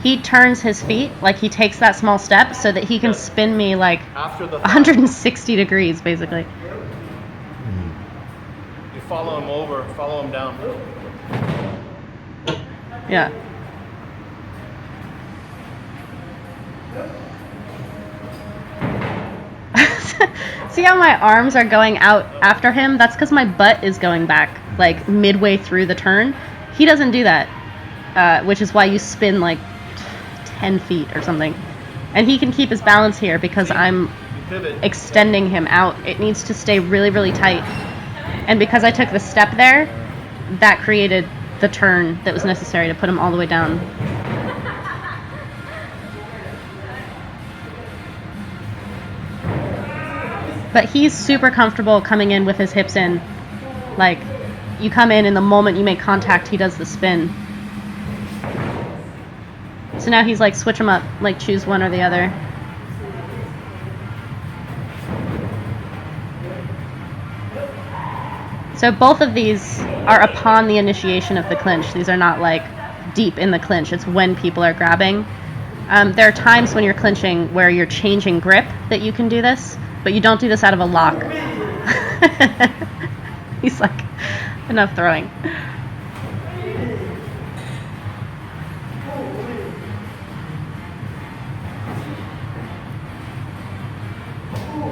He turns his feet, like he takes that small step so that he can Yes. spin me like After the thigh. 160 degrees, basically. You follow him over, follow him down. Yeah. See how my arms are going out after him? That's because my butt is going back, like midway through the turn. He doesn't do that, which is why you spin like 10 feet or something. And he can keep his balance here because I'm Pivot. extending him out. It needs to stay really, really tight. And because I took the step there, that created the turn that was necessary to put him all the way down. But he's super comfortable coming in with his hips in. Like, you come in and the moment you make contact, he does the spin. So now he's like, switch them up, like choose one or the other. So both of these are upon the initiation of the clinch. These are not like deep in the clinch. It's when people are grabbing. There are times when you're clinching where you're changing grip that you can do this, but you don't do this out of a lock. He's like, enough throwing.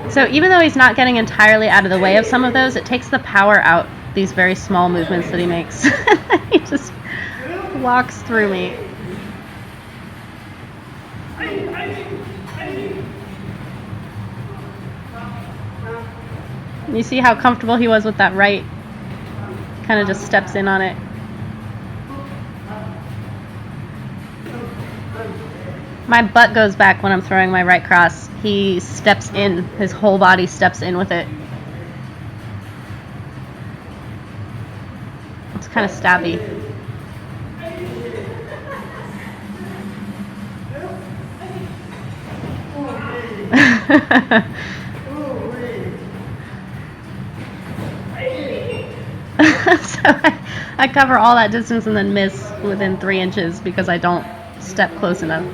So even though he's not getting entirely out of the way of some of those, it takes the power out these very small movements that he makes. He just walks through me. You see how comfortable he was with that right? Kind of just steps in on it. My butt goes back when I'm throwing my right cross. He steps in. His whole body steps in with it. It's kind of stabby. So I cover all that distance and then miss within 3 inches because I don't step close enough.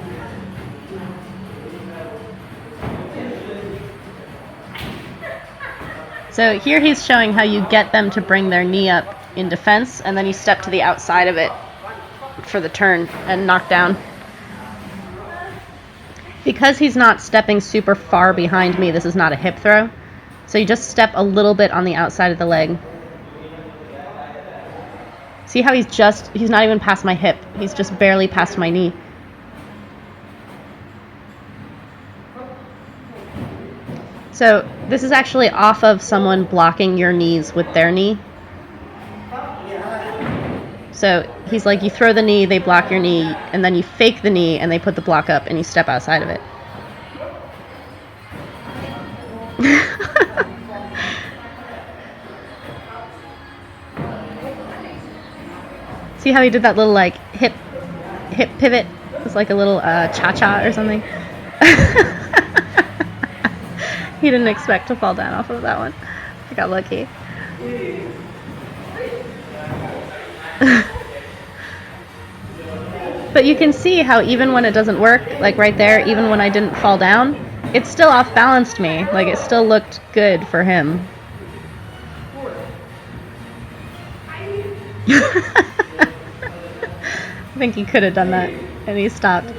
So here he's showing how you get them to bring their knee up in defense, and then you step to the outside of it for the turn and knock down. Because he's not stepping super far behind me, this is not a hip throw. So you just step a little bit on the outside of the leg. See how he's not even past my hip. He's just barely past my knee. So this is actually off of someone blocking your knees with their knee. So he's like, you throw the knee, they block your knee, and then you fake the knee and they put the block up and you step outside of it. See how he did that little like hip pivot? It's like a little cha-cha or something. He didn't expect to fall down off of that one. I got lucky. But you can see how even when it doesn't work, like right there, even when I didn't fall down, it still off-balanced me. Like it still looked good for him. I think he could have done that, and he stopped.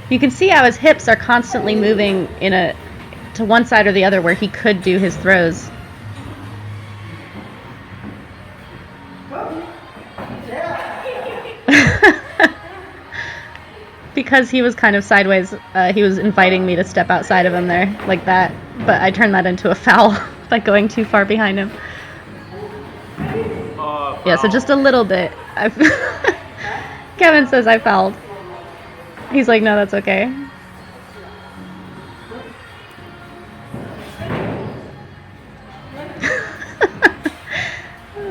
You can see how his hips are constantly moving to one side or the other where he could do his throws. Because he was kind of sideways, he was inviting me to step outside of him there, like that. But I turned that into a foul by going too far behind him. Yeah, so just a little bit. Kevin says I fouled. He's like, no, that's okay.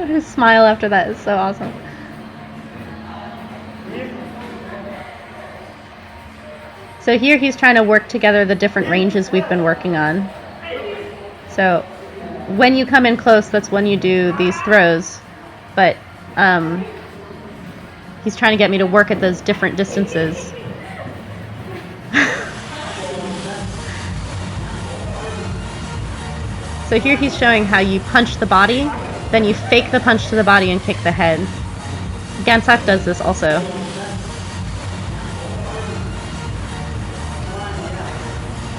His smile after that is so awesome. So here he's trying to work together the different ranges we've been working on. So when you come in close, that's when you do these throws. But he's trying to get me to work at those different distances. So here he's showing how you punch the body, then you fake the punch to the body and kick the head. Gansak does this also.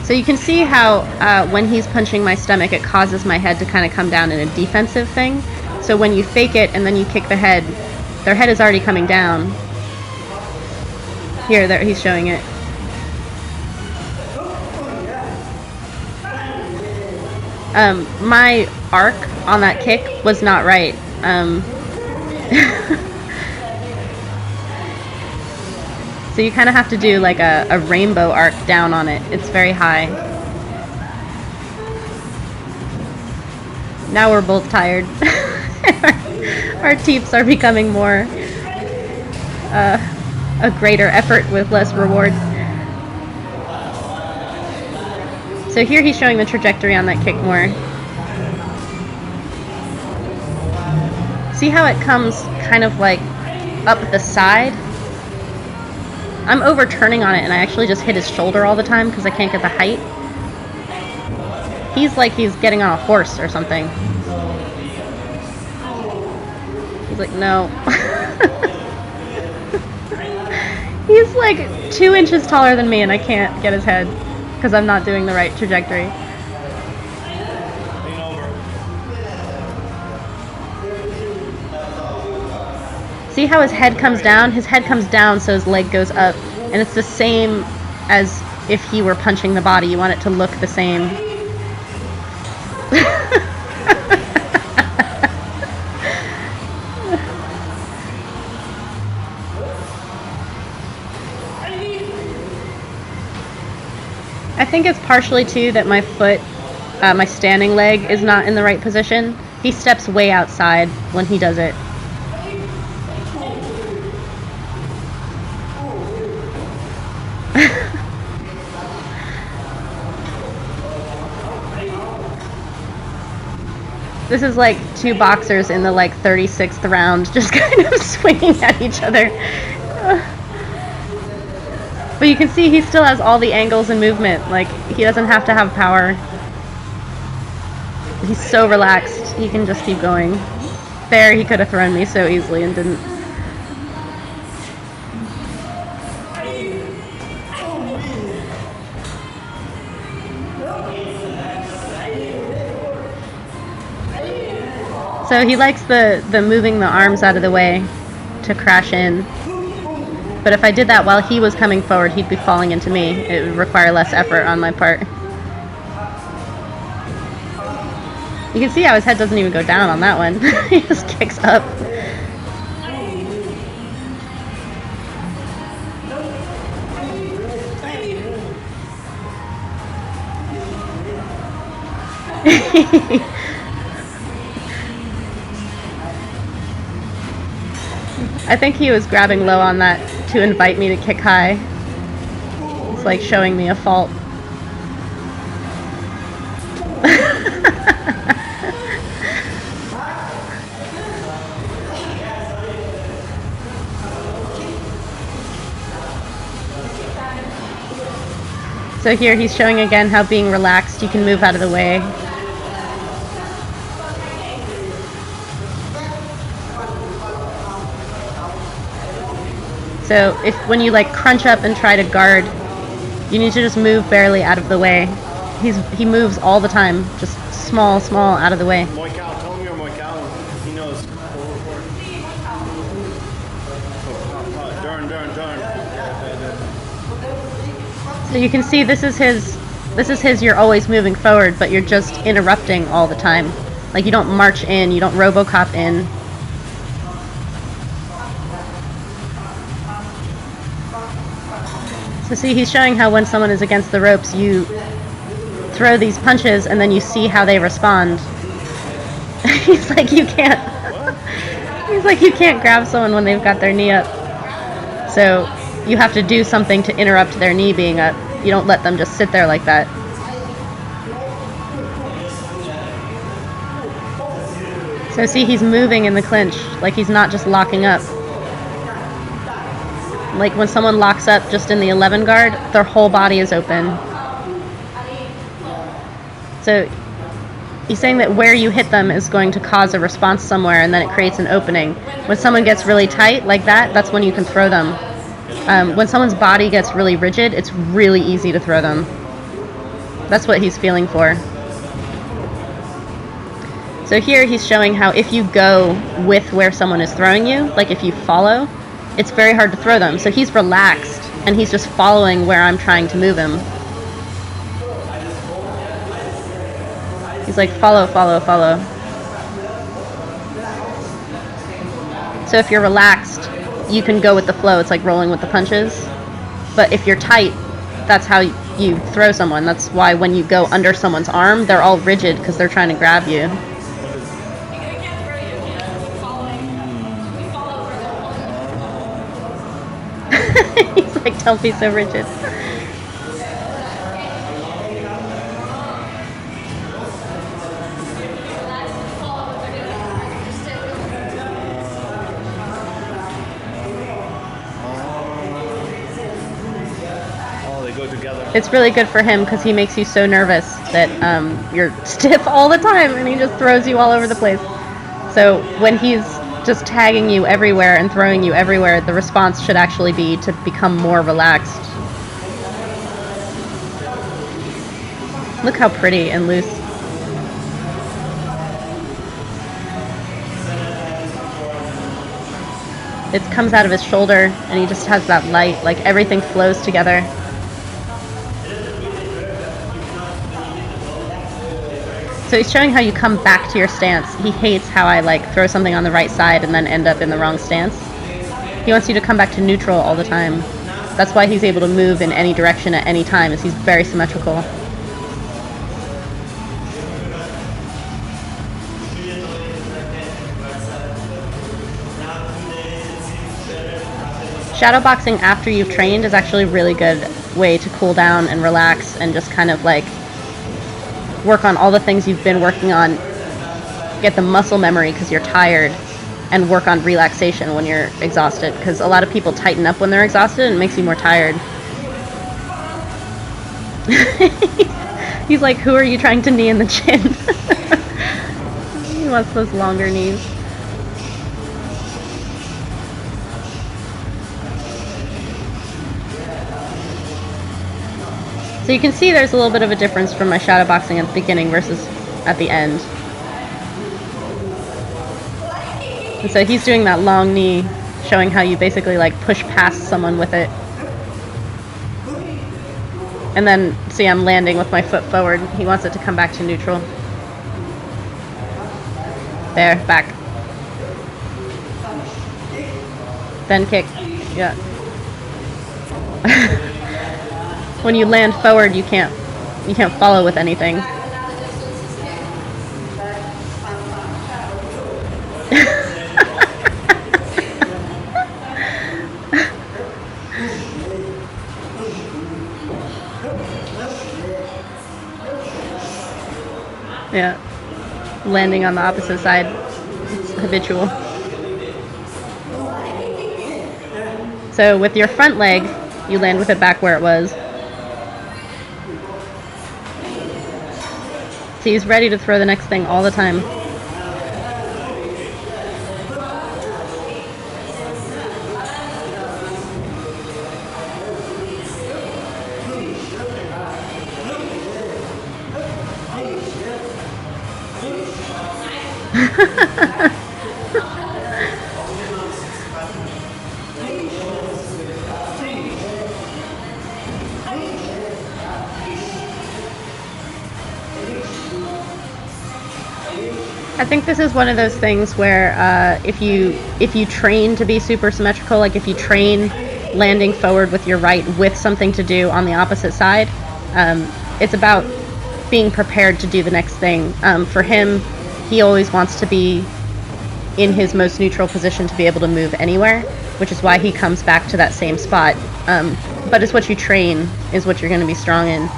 So you can see how when he's punching my stomach, it causes my head to kind of come down in a defensive thing. So when you fake it and then you kick the head, their head is already coming down. Here, there, he's showing it. My arc on that kick was not right. So you kind of have to do like a rainbow arc down on it. It's very high. Now we're both tired. Our teeps are becoming more a greater effort with less reward. So here he's showing the trajectory on that kick more. See how it comes kind of like up the side? I'm overturning on it and I actually just hit his shoulder all the time because I can't get the height. He's like he's getting on a horse or something. He's like, no. He's like 2 inches taller than me and I can't get his head because I'm not doing the right trajectory. See how his head comes down? His head comes down so his leg goes up. And it's the same as if he were punching the body. You want it to look the same. I think it's partially too that my foot, my standing leg is not in the right position. He steps way outside when he does it. This is like two boxers in the like 36th round just kind of swinging at each other. But you can see he still has all the angles and movement. Like, he doesn't have to have power. He's so relaxed. He can just keep going. There, he could have thrown me so easily and didn't. So he likes the moving the arms out of the way to crash in. But if I did that while he was coming forward, he'd be falling into me. It would require less effort on my part. You can see how his head doesn't even go down on that one. He just kicks up. I think he was grabbing low on that to invite me to kick high. It's like showing me a fault. So here he's showing again how being relaxed, you can move out of the way. So if when you like crunch up and try to guard, you need to just move barely out of the way. He moves all the time, just small out of the way. Muay Cal, tell him you're Muay Cal. He knows. Darn. So you can see this is his you're always moving forward, but you're just interrupting all the time. Like you don't march in, you don't RoboCop in. So see, he's showing how when someone is against the ropes, you throw these punches and then you see how they respond. He's like, you can't grab someone when they've got their knee up. So you have to do something to interrupt their knee being up. You don't let them just sit there like that. So see, he's moving in the clinch, like he's not just locking up. Like when someone locks up just in the 11 guard, their whole body is open. So he's saying that where you hit them is going to cause a response somewhere, and then it creates an opening. When someone gets really tight like that, that's when you can throw them. When someone's body gets really rigid, it's really easy to throw them. That's what he's feeling for. So here he's showing how if you go with where someone is throwing you, like if you follow, it's very hard to throw them. So he's relaxed, and he's just following where I'm trying to move him. He's like, follow, follow, follow. So if you're relaxed, you can go with the flow. It's like rolling with the punches. But if you're tight, that's how you throw someone. That's why when you go under someone's arm, they're all rigid because they're trying to grab you. He's like, don't be so rigid. Oh, they go together. It's really good for him because he makes you so nervous that you're stiff all the time, and he just throws you all over the place. So when he's just tagging you everywhere and throwing you everywhere, the response should actually be to become more relaxed. Look how pretty and loose. It comes out of his shoulder, and he just has that light, like everything flows together. So he's showing how you come back to your stance. He hates how I like throw something on the right side and then end up in the wrong stance. He wants you to come back to neutral all the time. That's why he's able to move in any direction at any time, is he's very symmetrical. Shadowboxing after you've trained is actually a really good way to cool down and relax and just kind of like work on all the things you've been working on, get the muscle memory because you're tired, and work on relaxation when you're exhausted, because a lot of people tighten up when they're exhausted and it makes you more tired. He's like, who are you trying to knee in the chin? He wants those longer knees. So you can see there's a little bit of a difference from my shadow boxing at the beginning versus at the end. And so he's doing that long knee, showing how you basically like push past someone with it. And then, see, I'm landing with my foot forward. He wants it to come back to neutral. There, back. Then kick. Yeah. When you land forward, you can't follow with anything. Yeah. Landing on the opposite side. It's habitual. So with your front leg, you land with it back where it was. So he's ready to throw the next thing all the time. I think this is one of those things where if you train to be super symmetrical, like if you train landing forward with your right with something to do on the opposite side, it's about being prepared to do the next thing. For him, he always wants to be in his most neutral position to be able to move anywhere, which is why he comes back to that same spot. But it's what you train is what you're going to be strong in.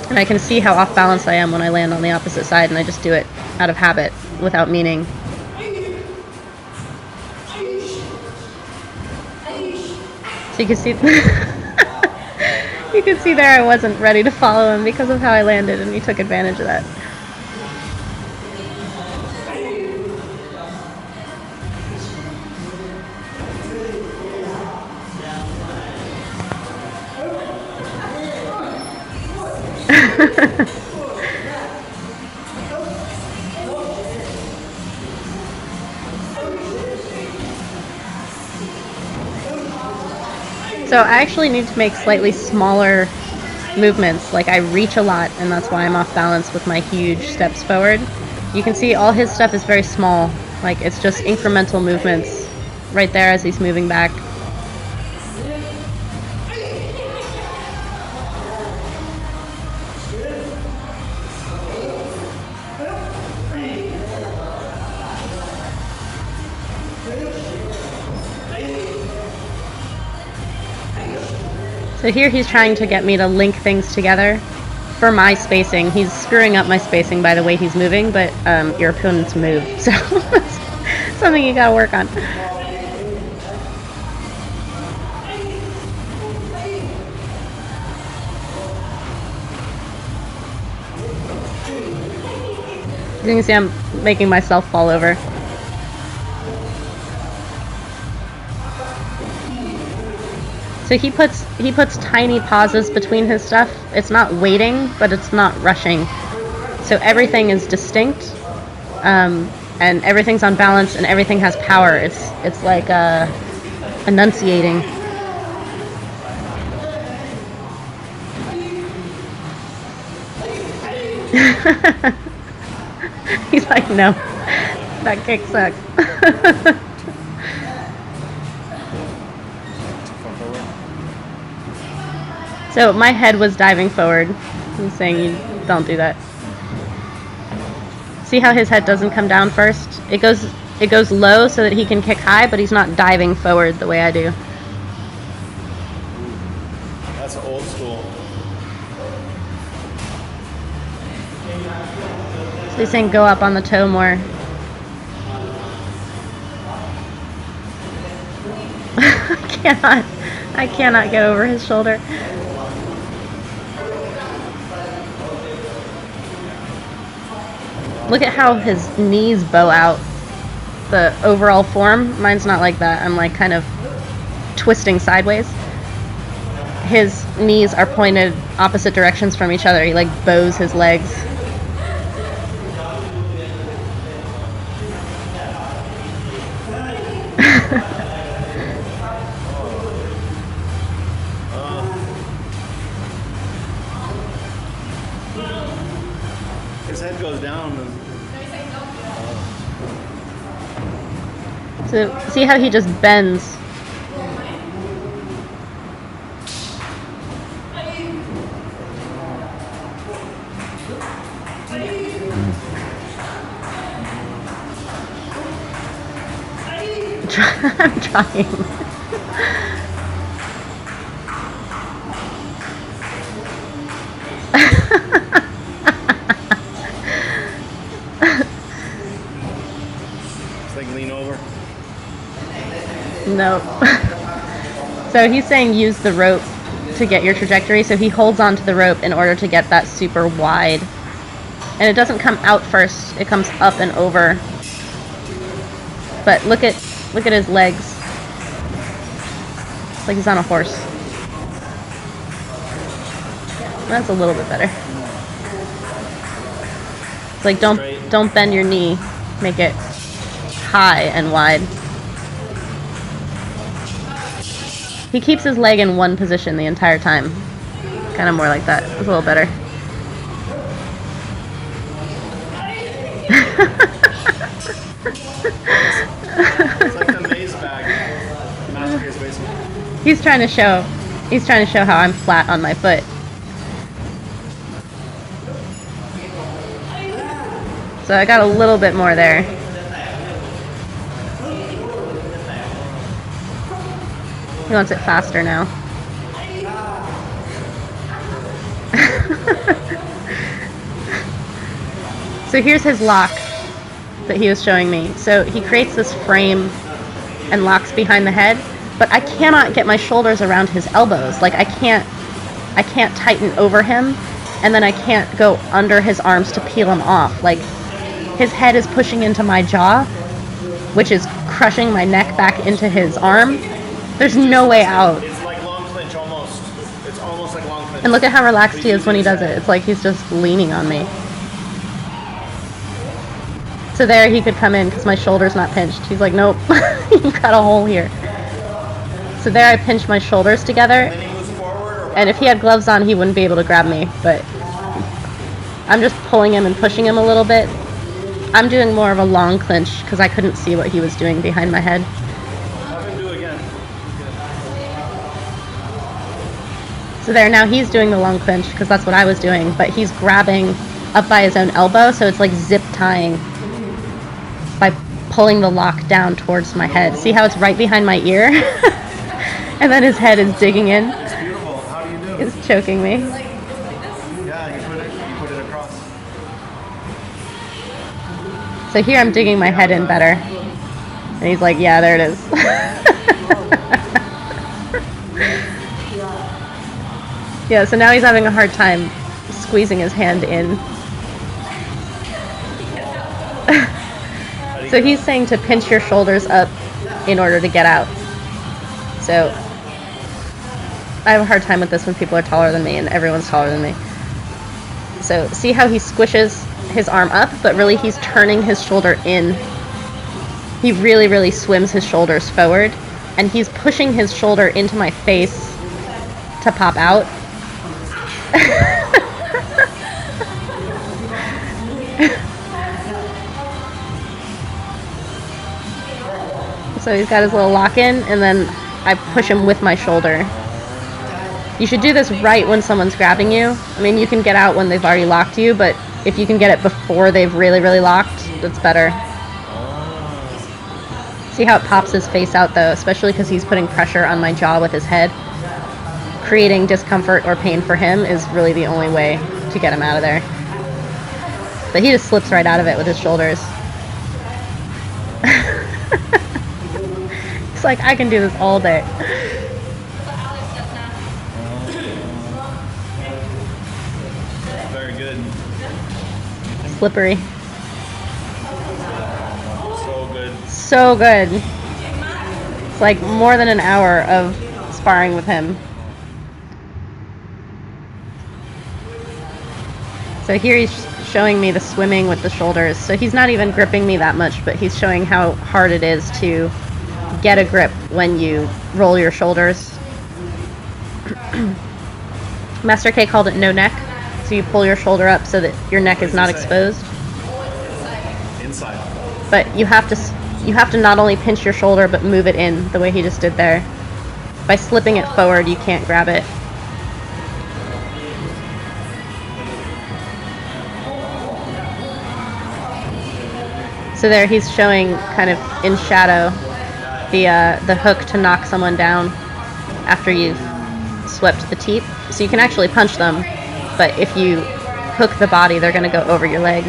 And I can see how off balance I am when I land on the opposite side, and I just do it out of habit without meaning. So you can see you can see there I wasn't ready to follow him because of how I landed, and he took advantage of that. So I actually need to make slightly smaller movements. Like I reach a lot, and that's why I'm off balance with my huge steps forward. You can see all his stuff is very small. Like it's just incremental movements right there as he's moving back. So here he's trying to get me to link things together for my spacing. He's screwing up my spacing by the way he's moving, but your opponent's move. So it's something you gotta work on. You can see I'm making myself fall over. So he puts tiny pauses between his stuff. It's not waiting, but it's not rushing. So everything is distinct, and everything's on balance, and everything has power. It's like enunciating. He's like, no, that kick sucks. So my head was diving forward. He's saying you don't do that. See how his head doesn't come down first? It goes low so that he can kick high, but he's not diving forward the way I do. That's old school. So he's saying go up on the toe more. I cannot get over his shoulder. Look at how his knees bow out. The overall form, mine's not like that. I'm like kind of twisting sideways. His knees are pointed opposite directions from each other. He like bows his legs. His head goes down. So see how he just bends. I'm trying. It's like lean over. No. So he's saying use the rope to get your trajectory. So he holds onto the rope in order to get that super wide. And it doesn't come out first. It comes up and over. But look at his legs. It's like he's on a horse. That's a little bit better. It's like don't bend your knee. Make it high and wide. He keeps his leg in one position the entire time. Kind of more like that. It's a little better. It's like the maze bag. Master Gear's basement. He's trying to show how I'm flat on my foot. So I got a little bit more there. He wants it faster now. So here's his lock that he was showing me. So he creates this frame and locks behind the head, but I cannot get my shoulders around his elbows. Like I can't tighten over him, and then I can't go under his arms to peel him off. Like his head is pushing into my jaw, which is crushing my neck back into his arm. There's no way out. It's like long clinch almost. It's almost like long clinch. And look at how relaxed he is when he does it. It's like he's just leaning on me. So there he could come in because my shoulder's not pinched. He's like, nope, you've got a hole here. So there I pinched my shoulders together. And if he had gloves on, he wouldn't be able to grab me. But I'm just pulling him and pushing him a little bit. I'm doing more of a long clinch because I couldn't see what he was doing behind my head. Have him do it again. So there, now he's doing the long clinch because that's what I was doing, but he's grabbing up by his own elbow, so it's like zip tying by pulling the lock down towards my head. See how it's right behind my ear? And then his head is digging in. It's beautiful. How do you do? It's choking me. Yeah, you put it across. So here I'm digging my head in better. And he's like, yeah, there it is. Yeah, so now he's having a hard time squeezing his hand in. So he's saying to pinch your shoulders up in order to get out. So I have a hard time with this when people are taller than me and everyone's taller than me. So see how he squishes his arm up, but really he's turning his shoulder in. He really, really swims his shoulders forward, and he's pushing his shoulder into my face to pop out. So he's got his little lock in, and then I push him with my shoulder. You should do this right when someone's grabbing you. I mean, you can get out when they've already locked you, but if you can get it before they've really, really locked, that's better. See how it pops his face out, though, especially because he's putting pressure on my jaw with his head. Creating discomfort or pain for him is really the only way to get him out of there. But he just slips right out of it with his shoulders. It's like, I can do this all day. Very good. Slippery. So good. So good. It's like more than an hour of sparring with him. So here he's showing me the swimming with the shoulders. So he's not even gripping me that much, but he's showing how hard it is to get a grip when you roll your shoulders. Master K called it no neck. So you pull your shoulder up so that your neck is not exposed. Inside. But you have to not only pinch your shoulder but move it in the way he just did there. By slipping it forward, you can't grab it. So there he's showing kind of in shadow the hook to knock someone down after you've swept the teeth. So you can actually punch them, but if you hook the body, they're going to go over your leg.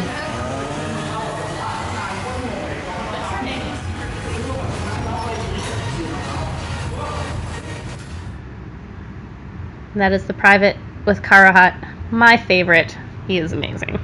And that is the private with Karuhat. My favorite. He is amazing.